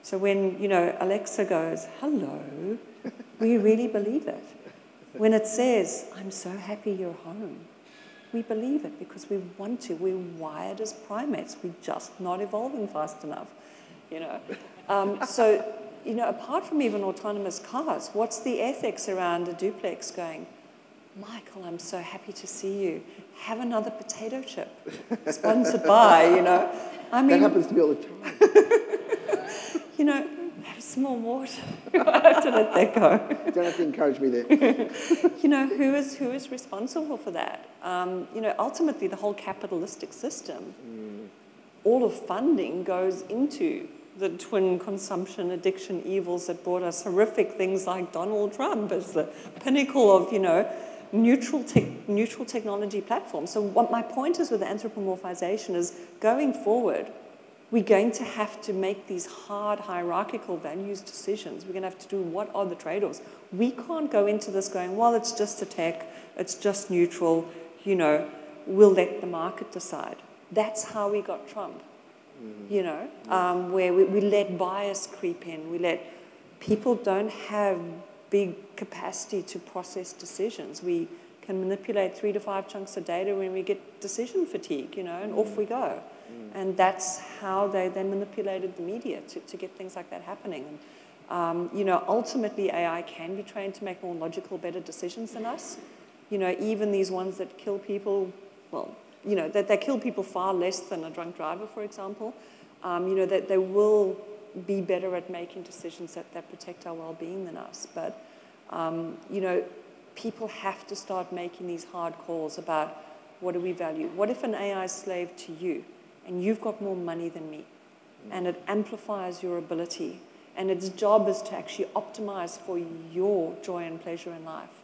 So when, you know, Alexa goes, hello, we really believe it. When it says, I'm so happy you're home, we believe it because we want to. We're wired as primates. We're just not evolving fast enough, you know. So, you know, apart from even autonomous cars, what's the ethics around a duplex going, Michael, I'm so happy to see you. Have another potato chip. Sponsored by, you know. I mean, that happens to me all the time. You know, have some more water. I have to let that go. You don't have to encourage me there. You know, who is responsible for that? You know, ultimately, the whole capitalistic system, all of funding goes into the twin consumption addiction evils that brought us horrific things like Donald Trump as the pinnacle of, you know, neutral technology platforms. So what my point is with anthropomorphization is going forward, we're going to have to make these hard hierarchical values decisions. We're going to have to do what are the trade-offs. We can't go into this going, well, it's just a tech, it's just neutral, you know, we'll let the market decide. That's how we got Trump, you know, where we let bias creep in. We let people don't have big capacity to process decisions. We can manipulate 3 to 5 chunks of data when we get decision fatigue, and off we go. And that's how they manipulated the media to get things like that happening. And, ultimately AI can be trained to make more logical, better decisions than us. Even these ones that kill people, well, that they kill people far less than a drunk driver, for example, that they will be better at making decisions that protect our well-being than us. But, people have to start making these hard calls about what do we value. What if an AI is slave to you and you've got more money than me and it amplifies your ability and its job is to actually optimize for your joy and pleasure in life?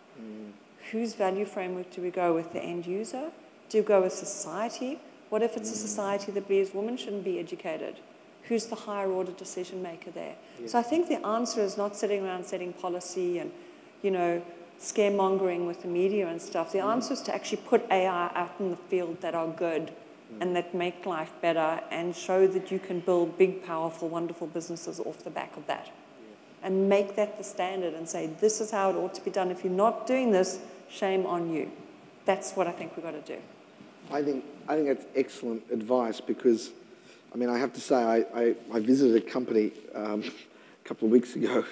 Whose value framework do we go with? The end user? Do we go with society? What if it's a society that believes women shouldn't be educated? Who's the higher order decision maker there? Yeah. So I think the answer is not sitting around setting policy and, scaremongering with the media and stuff. The answer is to actually put AI out in the field that are good and that make life better and show that you can build big, powerful, wonderful businesses off the back of that. And make that the standard and say, this is how it ought to be done. If you're not doing this, shame on you. That's what I think we've got to do. I think that's excellent advice because, I have to say, I visited a company a couple of weeks ago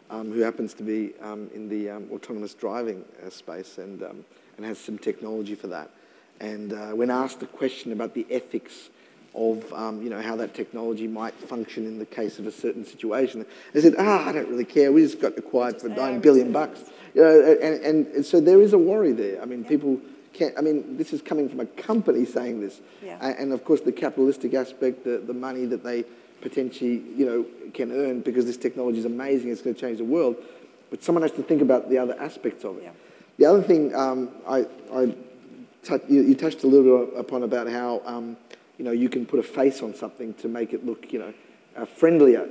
who happens to be in the autonomous driving space and has some technology for that. And when asked a question about the ethics of how that technology might function in the case of a certain situation, they said, I don't really care. We just got acquired for $9 billion. And so there is a worry there. People can't. This is coming from a company saying this, and of course the capitalistic aspect, the money that they potentially can earn because this technology is amazing. It's going to change the world, but someone has to think about the other aspects of it. Yeah. The other thing you touched a little bit upon about how you can put a face on something to make it look friendlier.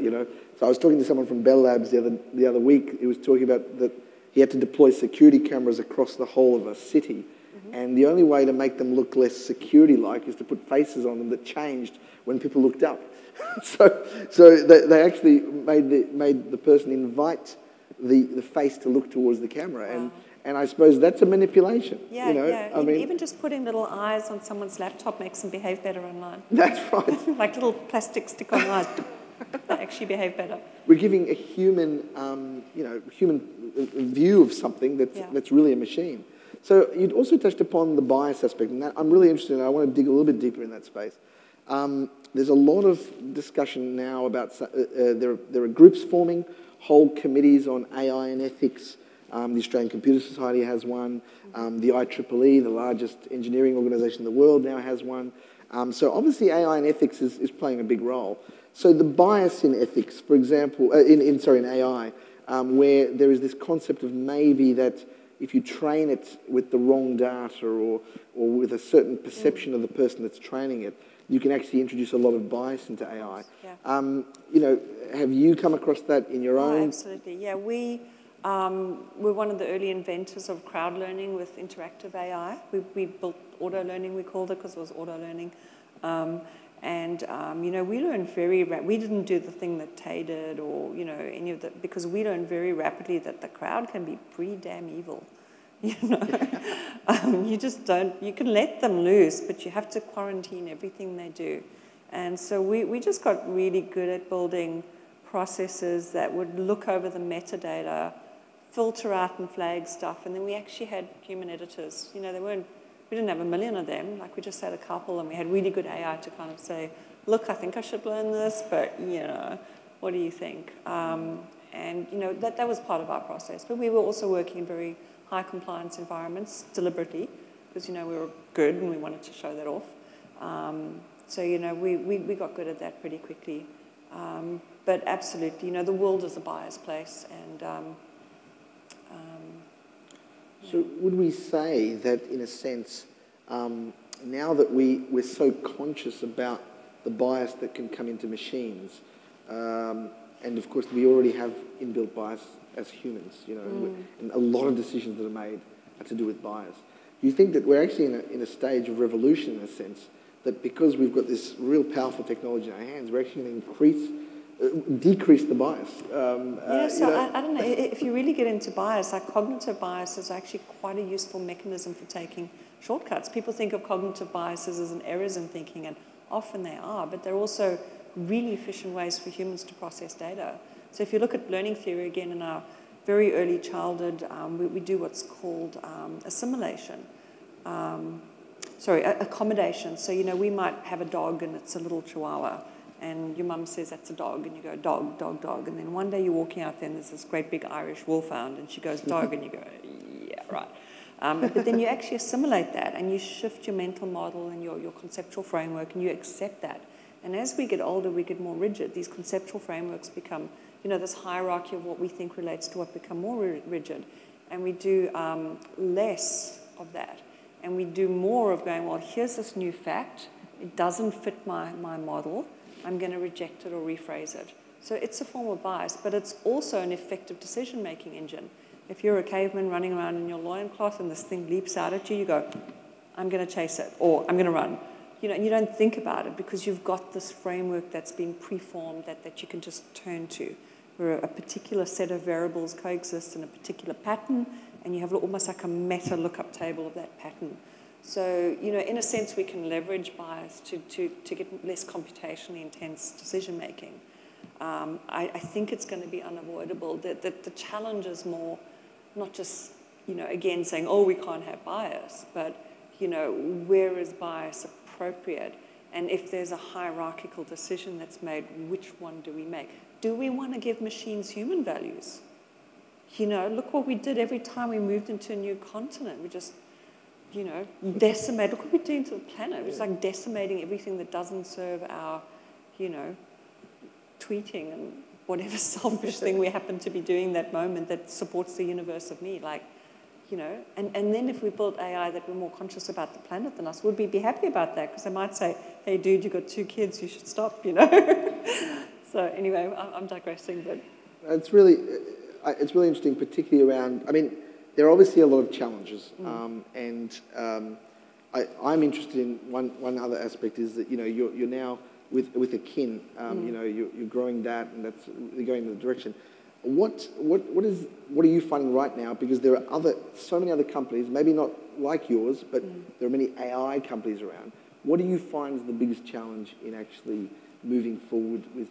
So I was talking to someone from Bell Labs the other week. He was talking about that he had to deploy security cameras across the whole of a city. And the only way to make them look less security-like is to put faces on them that changed when people looked up. so they actually made the person invite the face to look towards the camera. Wow. And I suppose that's a manipulation. Yeah, even just putting little eyes on someone's laptop makes them behave better online. That's right. Like little plastic stick-on eyes. They actually behave better. We're giving a human, human view of something that's really a machine. So you'd also touched upon the bias aspect, and that I'm really interested in. I want to dig a little bit deeper in that space. There's a lot of discussion now about, there are groups forming, whole committees on AI and ethics. The Australian Computer Society has one. The IEEE, the largest engineering organisation in the world, now has one. So obviously AI and ethics is playing a big role. So the bias in ethics, for example, in AI, where there is this concept of maybe that if you train it with the wrong data or with a certain perception of the person that's training it, you can actually introduce a lot of bias into AI. Yeah. Have you come across that in your own? Absolutely, yeah. We're one of the early inventors of crowd learning with interactive AI. We built auto learning, we called it, because it was auto learning. We learned very we didn't do the thing that Tay did or, any of that, because we learned very rapidly that the crowd can be pretty damn evil. You just don't, you can let them loose, but you have to quarantine everything they do. And so we just got really good at building processes that would look over the metadata, filter out and flag stuff, and then we actually had human editors. We didn't have a million of them, like we just had a couple, and we had really good AI to kind of say, look, I think I should learn this, but, what do you think? That was part of our process. But we were also working in very high compliance environments deliberately, because, we were good and we wanted to show that off. We got good at that pretty quickly. But absolutely, the world is a biased place, and so would we say that, in a sense, now that we're so conscious about the bias that can come into machines, and of course we already have inbuilt bias as humans, and a lot of decisions that are made are to do with bias. Do you think that we're actually in a stage of revolution, in a sense, that because we've got this real powerful technology in our hands, we're actually going to increase decrease the bias? I don't know, if you really get into bias, like cognitive bias is actually quite a useful mechanism for taking shortcuts. People think of cognitive biases as an errors in thinking, and often they are, but they're also really efficient ways for humans to process data. So if you look at learning theory again in our very early childhood, we do what's called assimilation. Accommodation. So, we might have a dog and it's a little chihuahua, and your mum says that's a dog, and you go, dog, dog, dog. And then one day you're walking out there and there's this great big Irish wolfhound, and she goes, dog, and you go, yeah, right. But then you actually assimilate that, and you shift your mental model and your conceptual framework, and you accept that. And as we get older, we get more rigid. These conceptual frameworks become, this hierarchy of what we think relates to what become more rigid. And we do less of that. And we do more of going, well, here's this new fact. It doesn't fit my model. I'm going to reject it or rephrase it. So it's a form of bias, but it's also an effective decision-making engine. If you're a caveman running around in your loincloth and this thing leaps out at you, you go, I'm going to chase it, or I'm going to run. And you don't think about it because you've got this framework that's been preformed that you can just turn to, where a particular set of variables coexist in a particular pattern, and you have almost like a meta lookup table of that pattern. So, in a sense, we can leverage bias to get less computationally intense decision-making. I think it's going to be unavoidable. The challenge is more not just, again, saying, oh, we can't have bias, but, where is bias appropriate? And if there's a hierarchical decision that's made, which one do we make? Do we want to give machines human values? Look what we did every time we moved into a new continent. We just, decimate. Look what we're doing to the planet. We're just like decimating everything that doesn't serve our, tweeting and whatever selfish thing we happen to be doing that moment that supports the universe of me. Like, and then if we built AI that were more conscious about the planet than us, would we be happy about that? Because they might say, hey, dude, you've got 2 kids, you should stop, So anyway, I'm digressing, but... It's really interesting, particularly around, there are obviously a lot of challenges, and I'm interested in one other aspect is that, you're now with a kin, you're growing that, and that's going in the direction. What are you finding right now? Because there are so many other companies, maybe not like yours, but there are many AI companies around. What do you find is the biggest challenge in actually moving forward with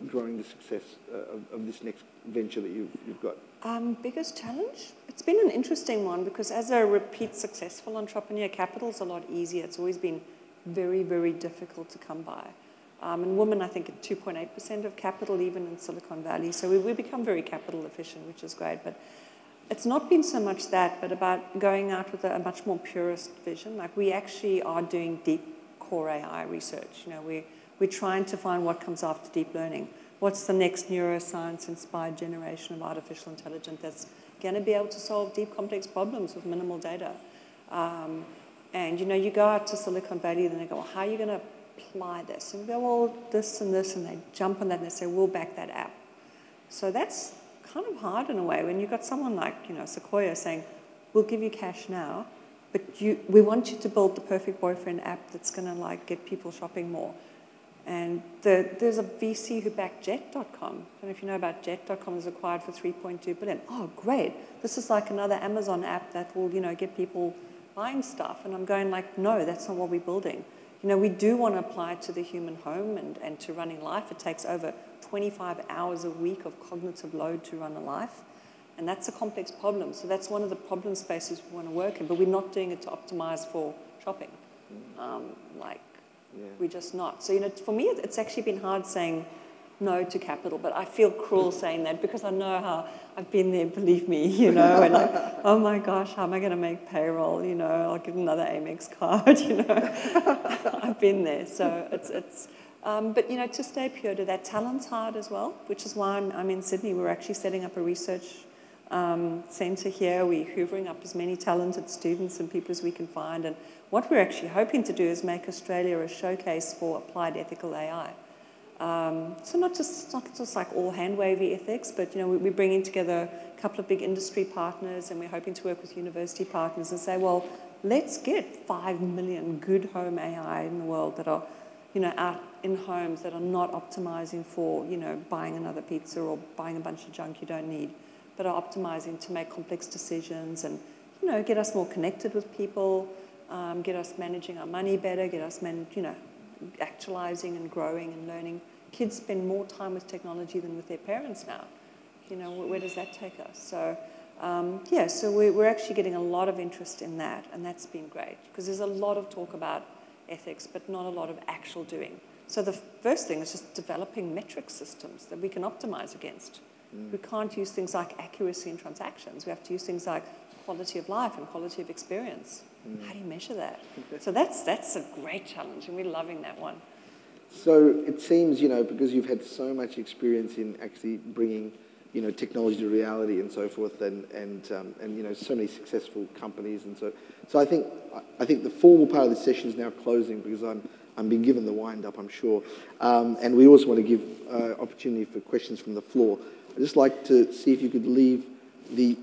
growing the success of this next venture that you've got? Biggest challenge? It's been an interesting one because as a repeat successful entrepreneur, capital is a lot easier. It's always been very, very difficult to come by. And women, I think, at 2.8% of capital, even in Silicon Valley. So we've become very capital efficient, which is great. But it's not been so much that, but about going out with a much more purist vision. Like, we actually are doing deep core AI research. We're trying to find what comes after deep learning. What's the next neuroscience-inspired generation of artificial intelligence that's going to be able to solve deep, complex problems with minimal data? And, you go out to Silicon Valley, and they go, well, how are you going to apply this? And we go, well, this, and they jump on that, and they say, we'll back that app. So that's kind of hard in a way when you've got someone like, Sequoia saying, we'll give you cash now, but we want you to build the perfect boyfriend app that's going to, get people shopping more. And there's a VC who backed Jet.com. I don't know if you know about Jet.com. It was acquired for $3.2 billion. Oh, great. This is like another Amazon app that will, get people buying stuff. And I'm going no, that's not what we're building. We do want to apply it to the human home and to running life. It takes over 25 hours a week of cognitive load to run a life. And that's a complex problem. So that's one of the problem spaces we want to work in. But we're not doing it to optimize for shopping. We're just not. So, for me, it's actually been hard saying no to capital, but I feel cruel saying that because I know how I've been there, believe me, and oh my gosh, how am I going to make payroll? I'll get another Amex card, I've been there. So but, to stay pure to that, talent's hard as well, which is why I'm in Sydney. We're actually setting up a research centre here. We're hoovering up as many talented students and people as we can find. And what we're actually hoping to do is make Australia a showcase for applied ethical AI. So not just like all hand-wavy ethics, but we're bringing together a couple of big industry partners, and we're hoping to work with university partners and say, well, let's get 5 million good home AI in the world that are out in homes that are not optimizing for, buying another pizza or buying a bunch of junk you don't need, but are optimizing to make complex decisions and, get us more connected with people, get us managing our money better, get us, actualizing and growing and learning. Kids spend more time with technology than with their parents now. Where does that take us? So, so we're actually getting a lot of interest in that, and that's been great, because there's a lot of talk about ethics, but not a lot of actual doing. So the first thing is just developing metric systems that we can optimize against. We can't use things like accuracy in transactions. We have to use things like quality of life and quality of experience. How do you measure that? So that's a great challenge, and we're loving that one. So it seems, because you've had so much experience in actually bringing, technology to reality and so forth, and so many successful companies, and so I think the formal part of this session is now closing, because I'm being given the wind up, I'm sure, and we also want to give opportunity for questions from the floor. I'd just like to see if you could leave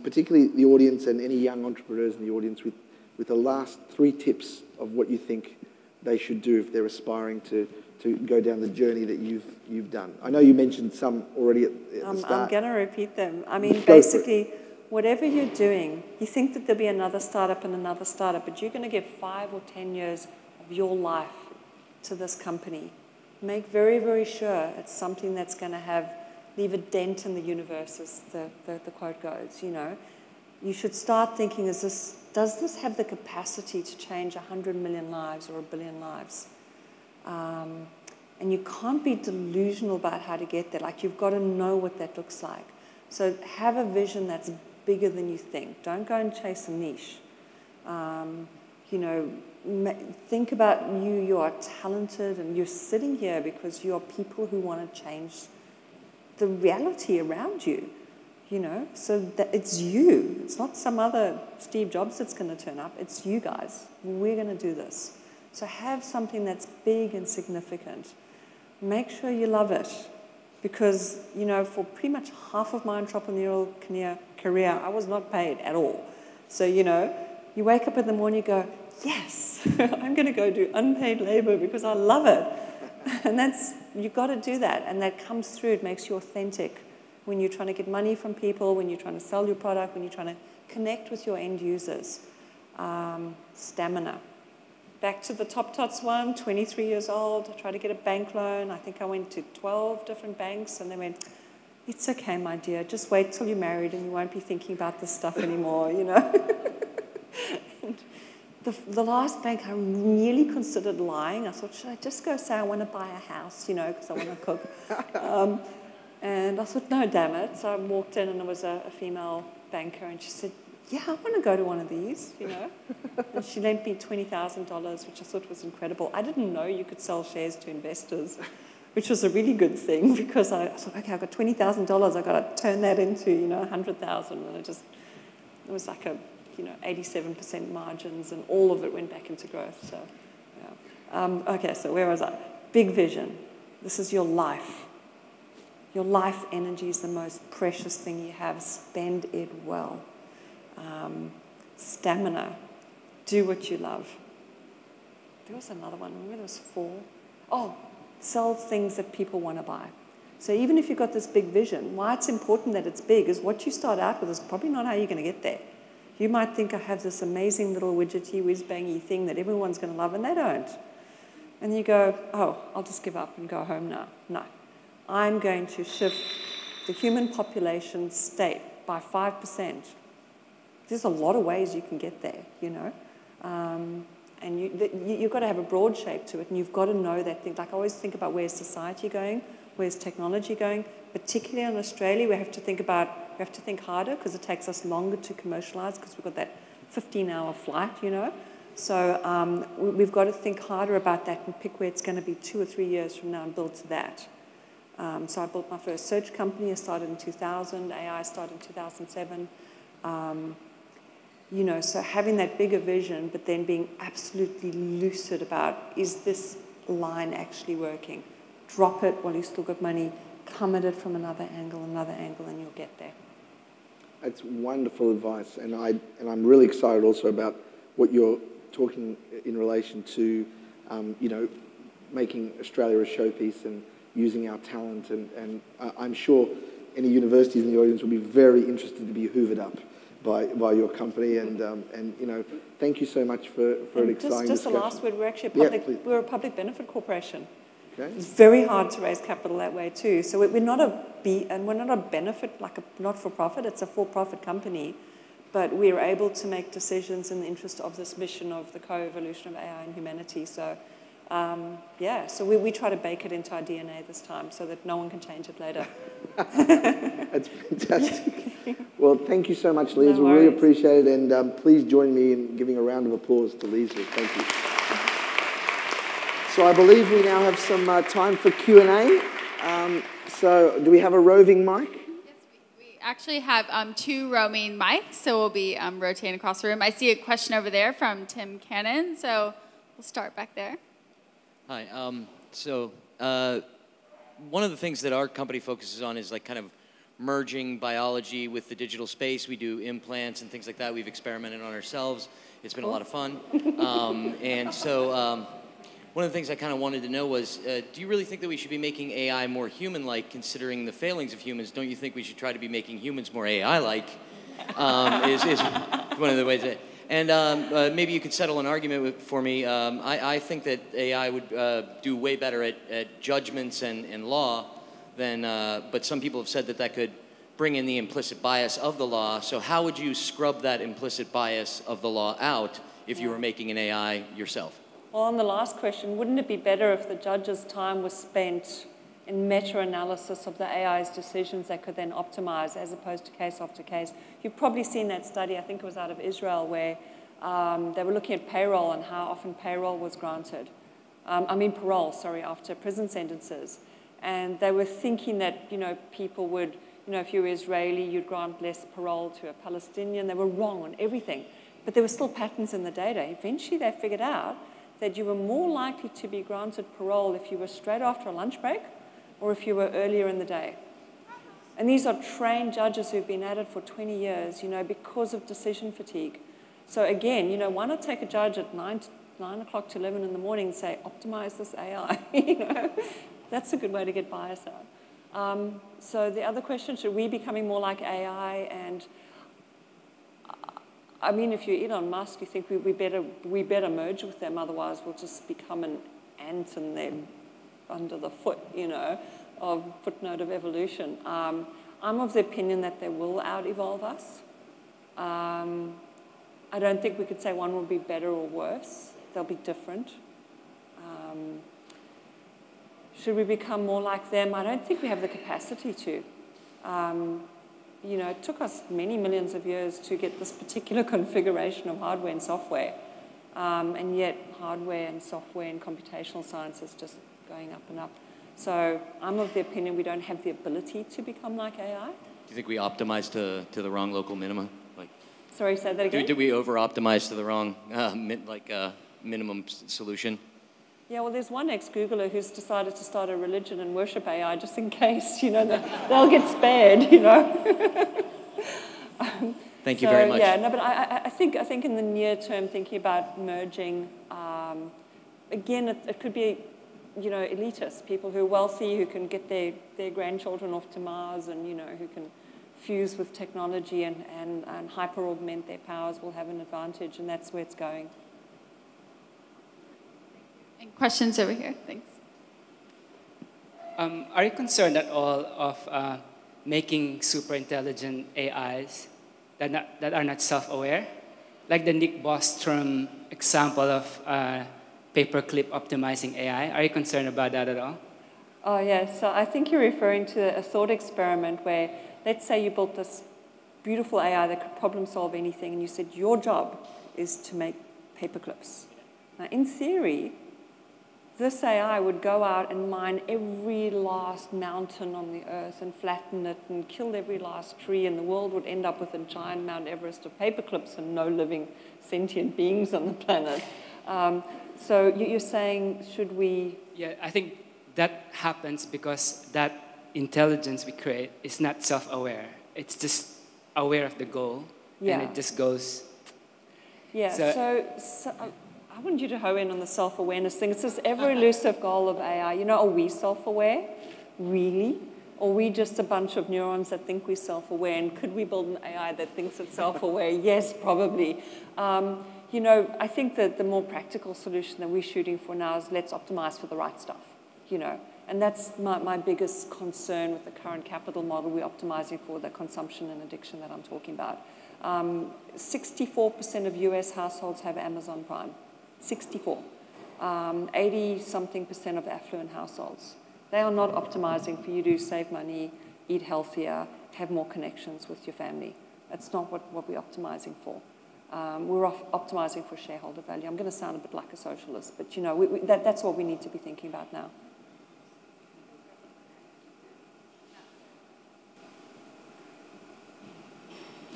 particularly the audience and any young entrepreneurs in the audience with the last 3 tips of what you think they should do if they're aspiring to go down the journey that you've done. I know you mentioned some already at the start. I'm going to repeat them. I mean, basically, whatever you're doing, you think that there'll be another startup and another startup, but you're going to give 5 or 10 years of your life to this company. Make very, very sure it's something that's going to leave a dent in the universe, as the quote goes. You should start thinking, does this have the capacity to change 100 million lives or 1 billion lives? And you can't be delusional about how to get there. Like, you've got to know what that looks like. So have a vision that's bigger than you think. Don't go and chase a niche. Think about you are talented, and you're sitting here because you are people who want to change the reality around you. So that it's you. It's not some other Steve Jobs that's going to turn up. It's you guys. We're going to do this. So have something that's big and significant. Make sure you love it, because, for pretty much half of my entrepreneurial career, I was not paid at all. So, you wake up in the morning, you go, yes, I'm going to go do unpaid labor because I love it. And you've got to do that. And that comes through. It makes you authentic when you're trying to get money from people, when you're trying to sell your product, when you're trying to connect with your end users. Stamina. Back to the Top Tots one, 23 years old, I tried to get a bank loan. I think I went to 12 different banks, and they went, it's okay, my dear, just wait till you're married and you won't be thinking about this stuff anymore, And the last bank, I really considered lying. I thought, should I just go say I want to buy a house, because I want to cook? And I thought, no, damn it. So I walked in, and there was a female banker, and she said, yeah, I want to go to one of these, And she lent me $20,000, which I thought was incredible. I didn't know you could sell shares to investors, which was a really good thing, because I thought, okay, I've got $20,000, I've got to turn that into, $100,000. And it was like 87% margins, and all of it went back into growth. So, yeah. Okay, so where was I? Big vision. This is your life. Your life energy is the most precious thing you have. Spend it well. Stamina. Do what you love. There was another one. Remember there was 4? Oh, sell things that people want to buy. So even if you've got this big vision, why it's important that it's big is what you start out with is probably not how you're going to get there. You might think I have this amazing little widgety, whiz-bangy thing that everyone's going to love, and they don't. And you go, oh, I'll just give up and go home now. No. I'm going to shift the human population state by 5%. There's a lot of ways you can get there, And you've got to have a broad shape to it, and you've got to know that thing. Like, I always think about where's society going, where's technology going. Particularly in Australia, we have to think harder, because it takes us longer to commercialize, because we've got that 15-hour flight, So we've got to think harder about that and pick where it's going to be 2 or 3 years from now and build to that. So I built my first search company. I started in 2000. AI started in 2007. So having that bigger vision, but then being absolutely lucid about, is this line actually working? Drop it while you still got money. Come at it from another angle, and you'll get there. That's wonderful advice, and I'm really excited also about what you're talking in relation to, making Australia a showpiece and using our talent. And I'm sure any universities in the audience will be very interested to be hoovered up by your company. And you know, thank you so much for an exciting discussion. Just the last word, we're actually we're a public benefit corporation. Okay. It's very hard to raise capital that way too. So we're not a benefit, like a not-for-profit, it's a for-profit company. But we're able to make decisions in the interest of this mission of the co-evolution of AI and humanity. So, yeah, so we try to bake it into our DNA this time so that no one can change it later. That's fantastic. Well, thank you so much, Liesl. No we really worries. appreciate it. And please join me in giving a round of applause to Liesl. Thank you. So I believe we now have some time for Q&A. So do we have a roving mic? We actually have 2 roaming mics, so we'll be rotating across the room. I see a question over there from Tim Cannon, so we'll start back there. Hi. One of the things that our company focuses on is like kind of merging biology with the digital space. We do implants and things like that. We've experimented on ourselves. It's been a lot of fun. One of the things I kind of wanted to know was, do you really think that we should be making AI more human-like, considering the failings of humans? Don't you think we should try to be making humans more AI-like? Is one of the ways that... And maybe you could settle an argument for me. I think that AI would do way better at judgments and law than... but some people have said that that could bring in the implicit bias of the law. So how would you scrub that implicit bias of the law out if you were making an AI yourself? Well, on the last question, wouldn't it be better if the judge's time was spent in meta-analysis of the AI's decisions that could then optimize as opposed to case after case? You've probably seen that study, I think it was out of Israel, where they were looking at payroll and how often payroll was granted. Parole, sorry, after prison sentences. And they were thinking that, you know, people would, you know, if you were Israeli, you'd grant less parole to a Palestinian. They were wrong on everything. But there were still patterns in the data. Eventually they figured out that you were more likely to be granted parole if you were straight after a lunch break or if you were earlier in the day. And these are trained judges who've been at it for 20 years, you know, because of decision fatigue. So again, you know, why not take a judge at 9 o'clock to 11 in the morning and say, optimize this AI, you know? That's a good way to get bias out. So the other question, should we be becoming more like AI? And I mean, if you're Elon Musk, you think we better merge with them, otherwise we'll just become an ant in them under the foot, you know, of footnote of evolution. I'm of the opinion that they will out-evolve us. I don't think we could say one will be better or worse. They'll be different. Should we become more like them? I don't think we have the capacity to. You know, it took us many millions of years to get this particular configuration of hardware and software. And yet hardware and software and computational science is just going up and up. So I'm of the opinion we don't have the ability to become like AI. Do you think we optimized to the wrong local minima? Like, sorry, say that again? Did we over-optimize to the wrong minimum solution? Yeah, well, there's one ex-Googler who's decided to start a religion and worship AI just in case, you know, they'll get spared, you know. Thank you very much. Yeah, no, but I think in the near term, thinking about merging, again, it could be, you know, elitists, people who are wealthy, who can get their grandchildren off to Mars and, you know, who can fuse with technology and hyper-augment their powers will have an advantage, and that's where it's going. And questions over here, thanks. Are you concerned at all of making super intelligent AIs that are not self-aware? Like the Nick Bostrom example of paperclip optimizing AI. Are you concerned about that at all? Oh, yeah. So I think you're referring to a thought experiment where, let's say you built this beautiful AI that could problem solve anything, and you said your job is to make paperclips. Now, in theory, this AI would go out and mine every last mountain on the earth and flatten it and kill every last tree, and the world would end up with a giant Mount Everest of paperclips and no living sentient beings on the planet. So you're saying, should we... Yeah, I think that happens because that intelligence we create is not self-aware. It's just aware of the goal, and it just goes... Yeah, so I want you to hone in on the self-awareness thing. It's this ever-elusive goal of AI. You know, are we self-aware? Really? Or are we just a bunch of neurons that think we're self-aware? And could we build an AI that thinks it's self-aware? Yes, probably. You know, I think that the more practical solution that we're shooting for now is let's optimize for the right stuff, you know. And that's my biggest concern with the current capital model we're optimizing for, the consumption and addiction that I'm talking about. 64% of US households have Amazon Prime. 64. 80-something% of affluent households. They are not optimizing for you to save money, eat healthier, have more connections with your family. That's not what we're optimizing for. We're optimizing for shareholder value. I'm going to sound a bit like a socialist, but you know, that's what we need to be thinking about now.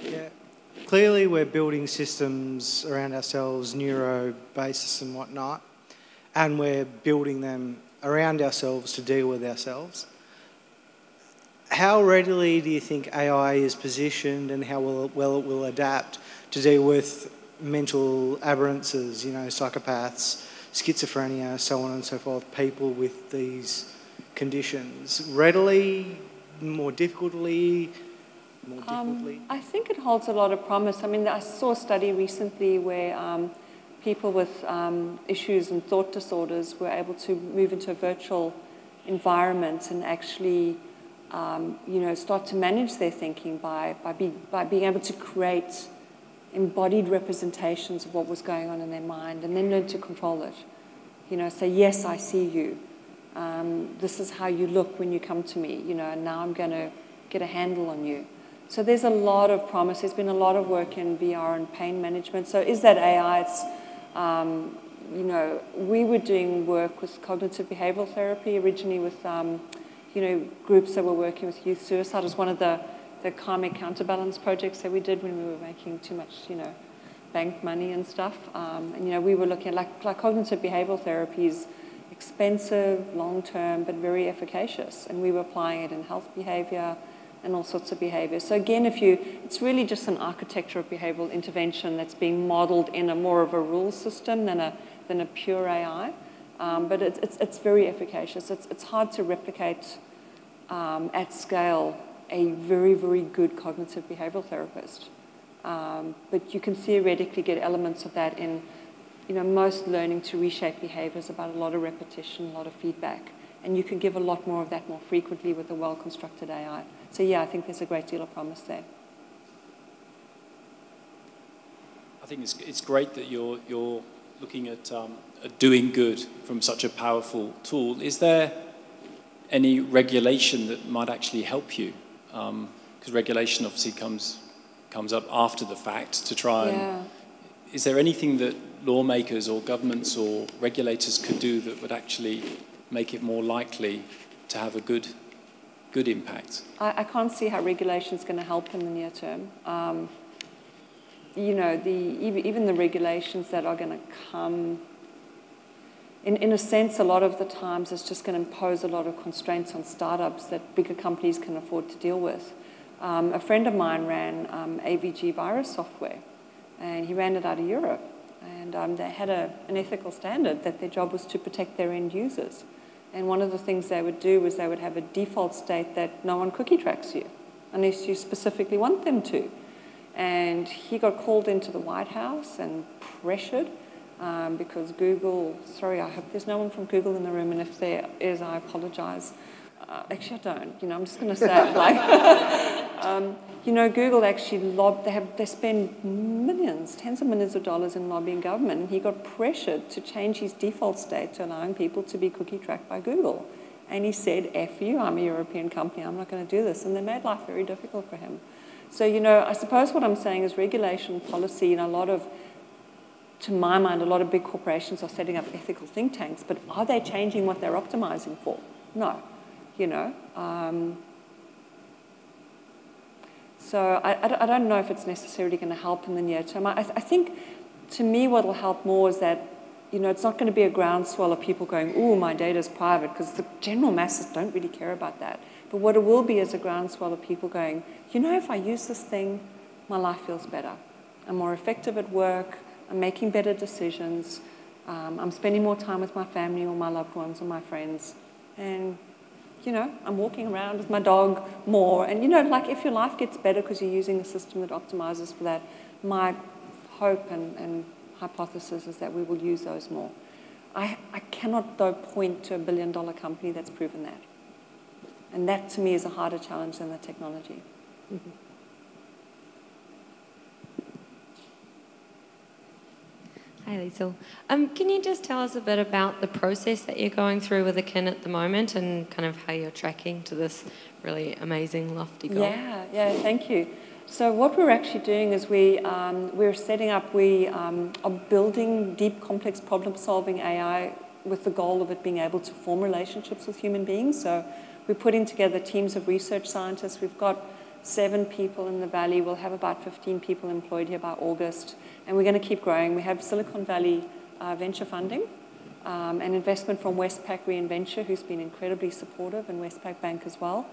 Yeah. Clearly, we're building systems around ourselves, neuro-basis and whatnot, and we're building them around ourselves to deal with ourselves. How readily do you think AI is positioned and how well it will adapt to deal with mental aberrances, you know, psychopaths, schizophrenia, so on and so forth, people with these conditions? Readily, more difficultly? I think it holds a lot of promise. I mean, I saw a study recently where people with issues and thought disorders were able to move into a virtual environment and actually, you know, start to manage their thinking by being able to create embodied representations of what was going on in their mind and then learn to control it. You know, say, yes, I see you. This is how you look when you come to me, you know, and now I'm going to get a handle on you. So there's a lot of promise. There's been a lot of work in VR and pain management. So is that AI? It's, you know, we were doing work with cognitive behavioral therapy originally with, you know, groups that were working with youth suicide. It was one of the karmic counterbalance projects that we did when we were making too much, you know, bank money and stuff. And, you know, we were looking at, like cognitive behavioral therapy is expensive, long-term, but very efficacious. And we were applying it in health behavior and all sorts of behaviors. So again, it's really just an architecture of behavioral intervention that's being modeled in a more of a rule system than a pure AI. But it's very efficacious. It's hard to replicate at scale a very, very good cognitive behavioral therapist. But you can theoretically get elements of that in, you know, most learning to reshape behaviors about a lot of repetition, a lot of feedback. And you can give a lot more of that more frequently with a well-constructed AI. So yeah, I think there's a great deal of promise there. I think it's great that you're looking at doing good from such a powerful tool. Is there any regulation that might actually help you? Because regulation obviously comes up after the fact to try and... Is there anything that lawmakers or governments or regulators could do that would actually make it more likely to have a good impact? I can't see how regulation is going to help in the near term. You know, even the regulations that are going to come, in a sense, a lot of the times it's just going to impose a lot of constraints on startups that bigger companies can afford to deal with. A friend of mine ran AVG virus software, and he ran it out of Europe. And they had an ethical standard that their job was to protect their end users. And one of the things they would do was they would have a default state that no one cookie tracks you unless you specifically want them to. And he got called into the White House and pressured because Google, sorry, I hope there's no one from Google in the room, and if there is, I apologize. Actually, I don't. You know, I'm just going to say it. Like, you know, Google actually they spend millions, tens of millions of dollars in lobbying government, and he got pressured to change his default state to allowing people to be cookie tracked by Google. And he said, F you, I'm a European company, I'm not going to do this. And they made life very difficult for him. So, you know, I suppose what I'm saying is regulation policy, and to my mind, a lot of big corporations are setting up ethical think tanks, but are they changing what they're optimizing for? No. You know, so I don't know if it's necessarily going to help in the near term. I think, to me, what will help more is that, you know, it's not going to be a groundswell of people going, ooh, my data is private, because the general masses don't really care about that. But what it will be is a groundswell of people going, you know, if I use this thing, my life feels better. I'm more effective at work, I'm making better decisions, I'm spending more time with my family or my loved ones or my friends. And, you know, I'm walking around with my dog more. And, you know, like if your life gets better because you're using a system that optimizes for that, my hope and hypothesis is that we will use those more. I cannot, though, point to a billion-dollar company that's proven that. And that, to me, is a harder challenge than the technology. Mm-hmm. Hi, Liesl. Can you just tell us a bit about the process that you're going through with the kin at the moment and kind of how you're tracking to this really amazing, lofty goal? Yeah, thank you. So what we're actually doing is we're setting up, we are building deep, complex problem-solving AI with the goal of it being able to form relationships with human beings. So we're putting together teams of research scientists. We've got 7 people in the Valley. We'll have about 15 people employed here by August. And we're going to keep growing. We have Silicon Valley venture funding and investment from Westpac Reinventure, who's been incredibly supportive, and Westpac Bank as well.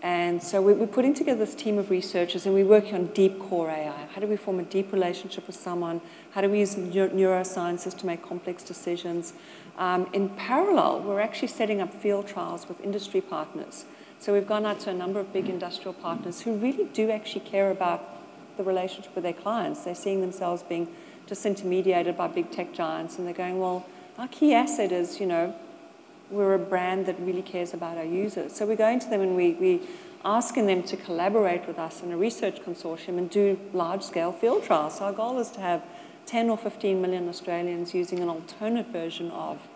And so we're putting together this team of researchers, and we're working on deep core AI. How do we form a deep relationship with someone? How do we use neurosciences to make complex decisions? In parallel, we're actually setting up field trials with industry partners. So we've gone out to a number of big industrial partners who really do actually care about the relationship with their clients. They're seeing themselves being disintermediated by big tech giants, and they're going, well, our key asset is, you know, we're a brand that really cares about our users. So we're going to them and we asking them to collaborate with us in a research consortium and do large-scale field trials. So our goal is to have 10 or 15 million Australians using an alternate version of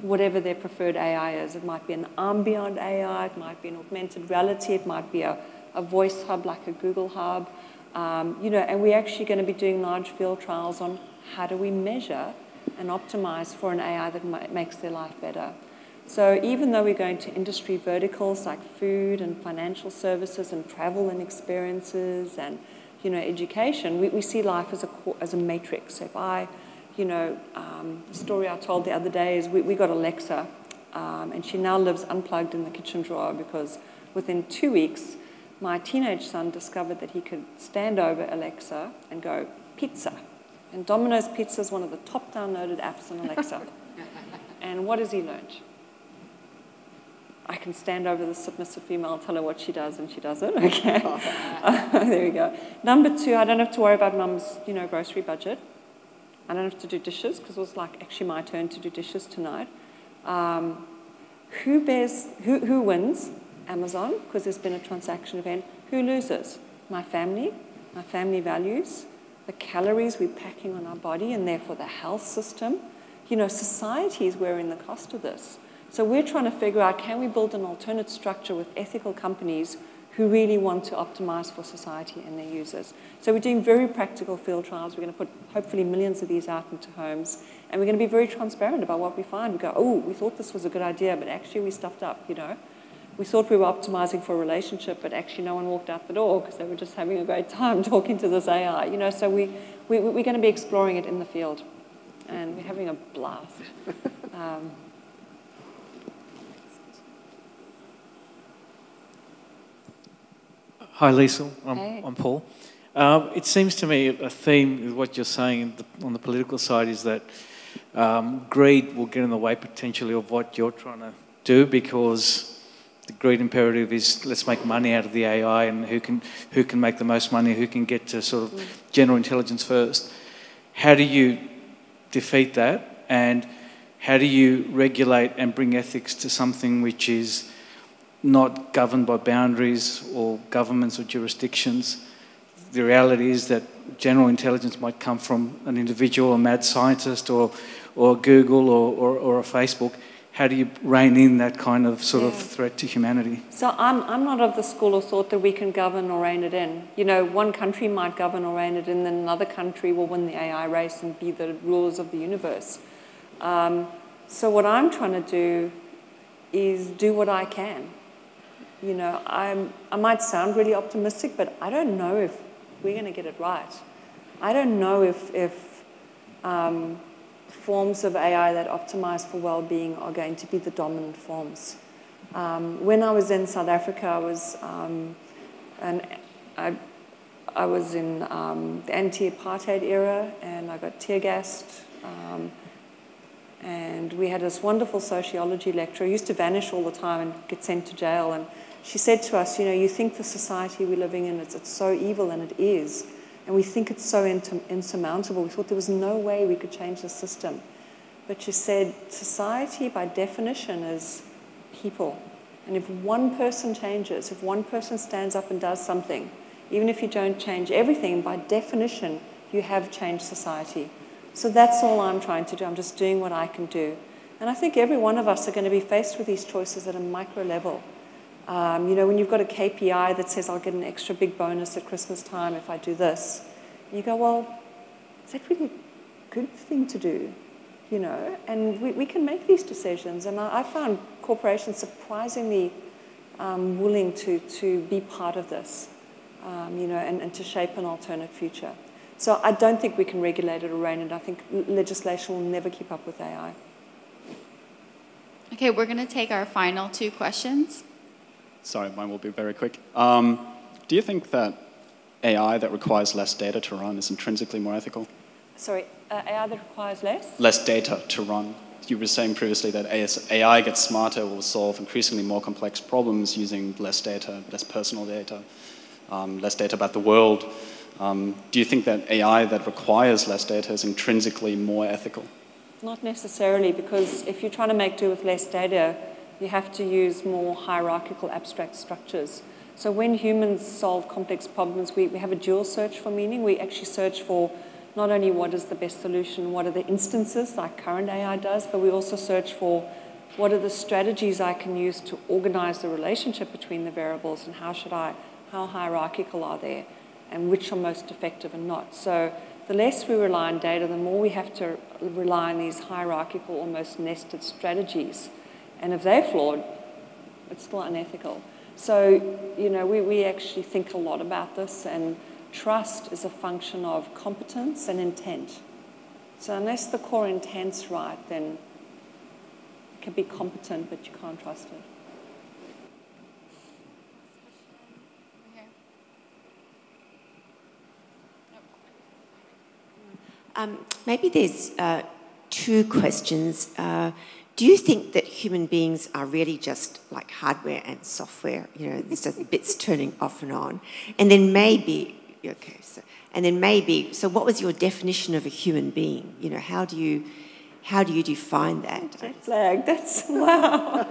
whatever their preferred AI is. It might be an ambient AI, it might be an augmented reality, it might be a voice hub like a Google hub. You know, and we're actually going to be doing large field trials on how do we measure and optimize for an AI that makes their life better. So even though we're going to industry verticals like food and financial services and travel and experiences and, you know, education, we see life as a matrix. So if you know, the story I told the other day is we got Alexa, and she now lives unplugged in the kitchen drawer because within 2 weeks, my teenage son discovered that he could stand over Alexa and go, pizza. And Domino's Pizza is one of the top downloaded apps on Alexa. And what has he learned? I can stand over the submissive female, tell her what she does, and she does it. Okay. There we go. Number 2, I don't have to worry about mum's, you know, grocery budget. I don't have to do dishes because it was like actually my turn to do dishes tonight. Who wins? Amazon, because there's been a transaction event. Who loses? My family values, the calories we're packing on our body, and therefore the health system. You know, society is wearing the cost of this. So we're trying to figure out, can we build an alternate structure with ethical companies who really want to optimize for society and their users. So we're doing very practical field trials. We're going to put, hopefully, millions of these out into homes. And we're going to be very transparent about what we find. We go, oh, we thought this was a good idea, but actually we stuffed up, you know. We thought we were optimizing for a relationship, but actually no one walked out the door because they were just having a great time talking to this AI. You know, so we're going to be exploring it in the field. And we're having a blast. Hi, Liesl. Hey. I'm Paul. It seems to me a theme with what you're saying on the political side is that greed will get in the way potentially of what you're trying to do, because the greed imperative is let's make money out of the AI, and who can make the most money, who can get to sort of general intelligence first. How do you defeat that, and how do you regulate and bring ethics to something which is not governed by boundaries or governments or jurisdictions? The reality is that general intelligence might come from an individual, a mad scientist, or Google or a Facebook. How do you rein in that kind of sort of threat to humanity? So I'm not of the school of thought that we can govern or rein it in. You know, one country might govern or rein it in, then another country will win the AI race and be the rulers of the universe. So what I'm trying to do is do what I can. You know, I might sound really optimistic, but I don't know if we're going to get it right. I don't know if forms of AI that optimize for well-being are going to be the dominant forms. When I was in South Africa, I was in the anti-apartheid era, and I got tear gassed And we had this wonderful sociology lecturer who used to vanish all the time and get sent to jail. And she said to us, you know, you think the society we're living in, it's so evil, and it is. And we think it's so insurmountable. We thought there was no way we could change the system. But she said, society by definition is people. And if one person changes, if one person stands up and does something, even if you don't change everything, by definition, you have changed society. So that's all I'm trying to do. I'm just doing what I can do. And I think every one of us are going to be faced with these choices at a micro level. You know, when you've got a KPI that says I'll get an extra big bonus at Christmas time if I do this, and you go, well, is that really a good thing to do? You know, and we can make these decisions. And I found corporations surprisingly willing to be part of this, you know, and to shape an alternate future. So I don't think we can regulate it or rein it. I think legislation will never keep up with AI. Okay, we're going to take our final 2 questions. Sorry, mine will be very quick. Do you think that AI that requires less data to run is intrinsically more ethical? Sorry, AI that requires less? Less data to run. You were saying previously that as AI gets smarter, will solve increasingly more complex problems using less data, less personal data, less data about the world. Do you think that AI that requires less data is intrinsically more ethical? Not necessarily, because if you're trying to make do with less data, you have to use more hierarchical abstract structures. So when humans solve complex problems, we have a dual search for meaning. We actually search for not only what is the best solution, what are the instances like current AI does, but we also search for what are the strategies I can use to organize the relationship between the variables, and how hierarchical are they, and which are most effective and not. So the less we rely on data, the more we have to rely on these hierarchical, almost nested strategies. And if they're flawed, it's still unethical. So, you know, we actually think a lot about this, and trust is a function of competence and intent. So unless the core intent's right, then it can be competent, but you can't trust it. Maybe there's 2 questions. Do you think that human beings are really just like hardware and software? You know, there's just bits turning off and on. And then maybe, okay, so what was your definition of a human being? You know, how do you define that? Jet lag, that's, wow.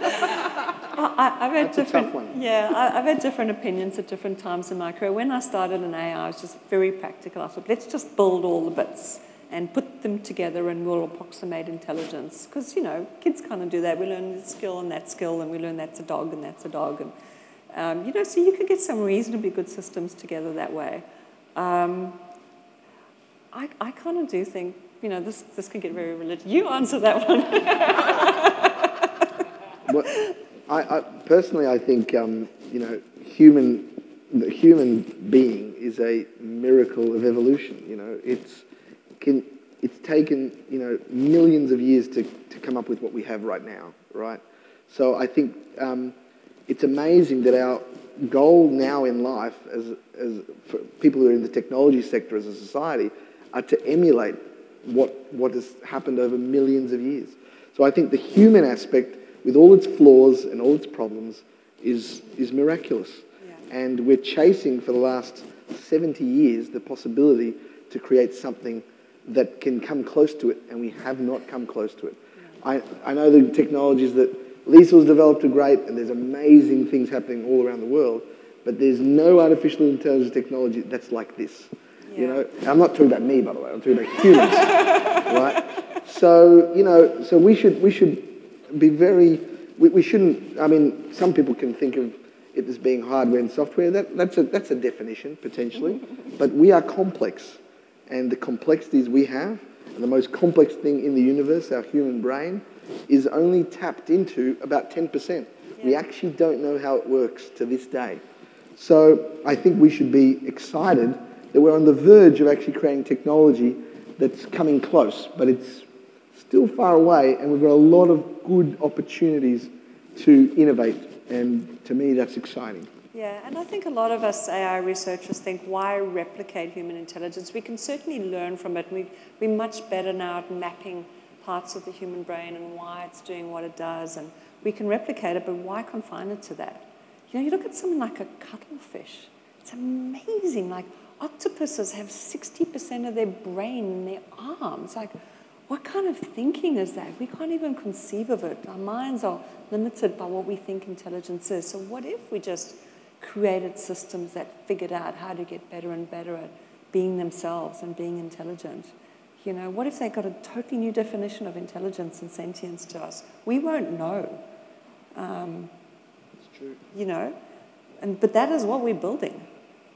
I've had that's a tough one. Yeah, I've had different opinions at different times in my career. When I started in AI, I was just very practical. I thought, let's just build all the bits and put them together and we'll approximate intelligence. Because, you know, kids kind of do that. We learn this skill, and we learn that's a dog and that's a dog. And, you know, so you can get some reasonably good systems together that way. I kind of do think, you know, this can get very religious. You answer that one. Well, I personally, I think, you know, the human being is a miracle of evolution. You know, it's taken, you know, millions of years to come up with what we have right now, right? So I think it's amazing that our goal now in life, as for people who are in the technology sector as a society, are to emulate what has happened over millions of years. So I think the human aspect, with all its flaws and all its problems, is miraculous. Yeah. And we're chasing for the last 70 years the possibility to create something that can come close to it, and we have not come close to it. Yeah. I know the technologies that Liesls developed are great, and there's amazing things happening all around the world, but there's no artificial intelligence technology that's like this. Yeah. You know, and I'm not talking about me, by the way. I'm talking about humans, right? So, you know, so we should be very. We shouldn't. I mean, some people can think of it as being hardware and software. That's a definition potentially, but we are complex, and the complexities we have, and the most complex thing in the universe, our human brain, is only tapped into about 10%. Yeah. We actually don't know how it works to this day. So I think we should be excited that we're on the verge of actually creating technology that's coming close, but it's still far away, and we've got a lot of good opportunities to innovate, and to me that's exciting. Yeah, and I think a lot of us AI researchers think, why replicate human intelligence? We can certainly learn from it. We're much better now at mapping parts of the human brain and why it's doing what it does, and we can replicate it, but why confine it to that? You know, you look at something like a cuttlefish. It's amazing. Like, octopuses have 60% of their brain in their arms. Like, what kind of thinking is that? We can't even conceive of it. Our minds are limited by what we think intelligence is. So what if we just created systems that figured out how to get better and better at being themselves and being intelligent? You know, what if they got a totally new definition of intelligence and sentience to us? We won't know. It's true. You know, but that is what we're building.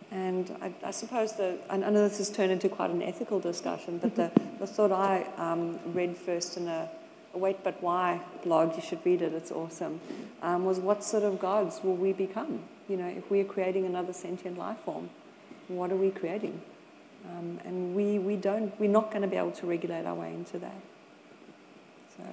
And I suppose I know this has turned into quite an ethical discussion, but the thought I read first in a Wait But Why blog, you should read it, it's awesome, was what sort of gods will we become? You know, if we're creating another sentient life form, what are we creating? And we're not going to be able to regulate our way into that. So,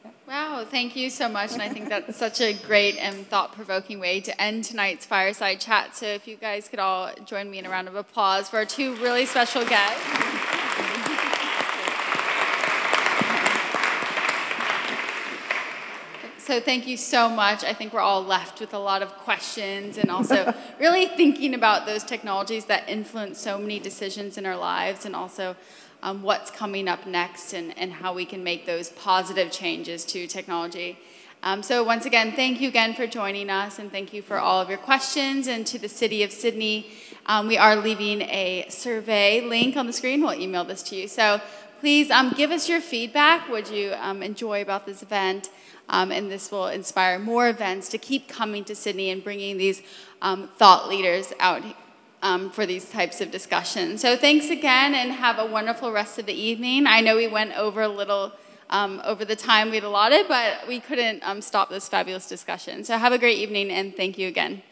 yeah. Wow, thank you so much. And I think that's such a great and thought-provoking way to end tonight's Fireside Chat. So if you guys could all join me in a round of applause for our two really special guests. So thank you so much. I think we're all left with a lot of questions and also really thinking about those technologies that influence so many decisions in our lives, and also what's coming up next, and how we can make those positive changes to technology. So once again, thank you again for joining us, and thank you for all of your questions. And to the City of Sydney, we are leaving a survey link on the screen. We'll email this to you. So please give us your feedback. What you enjoy about this event? And this will inspire more events to keep coming to Sydney and bringing these thought leaders out for these types of discussions. So thanks again, and have a wonderful rest of the evening. I know we went over a little over the time we'd allotted, but we couldn't stop this fabulous discussion. So have a great evening, and thank you again.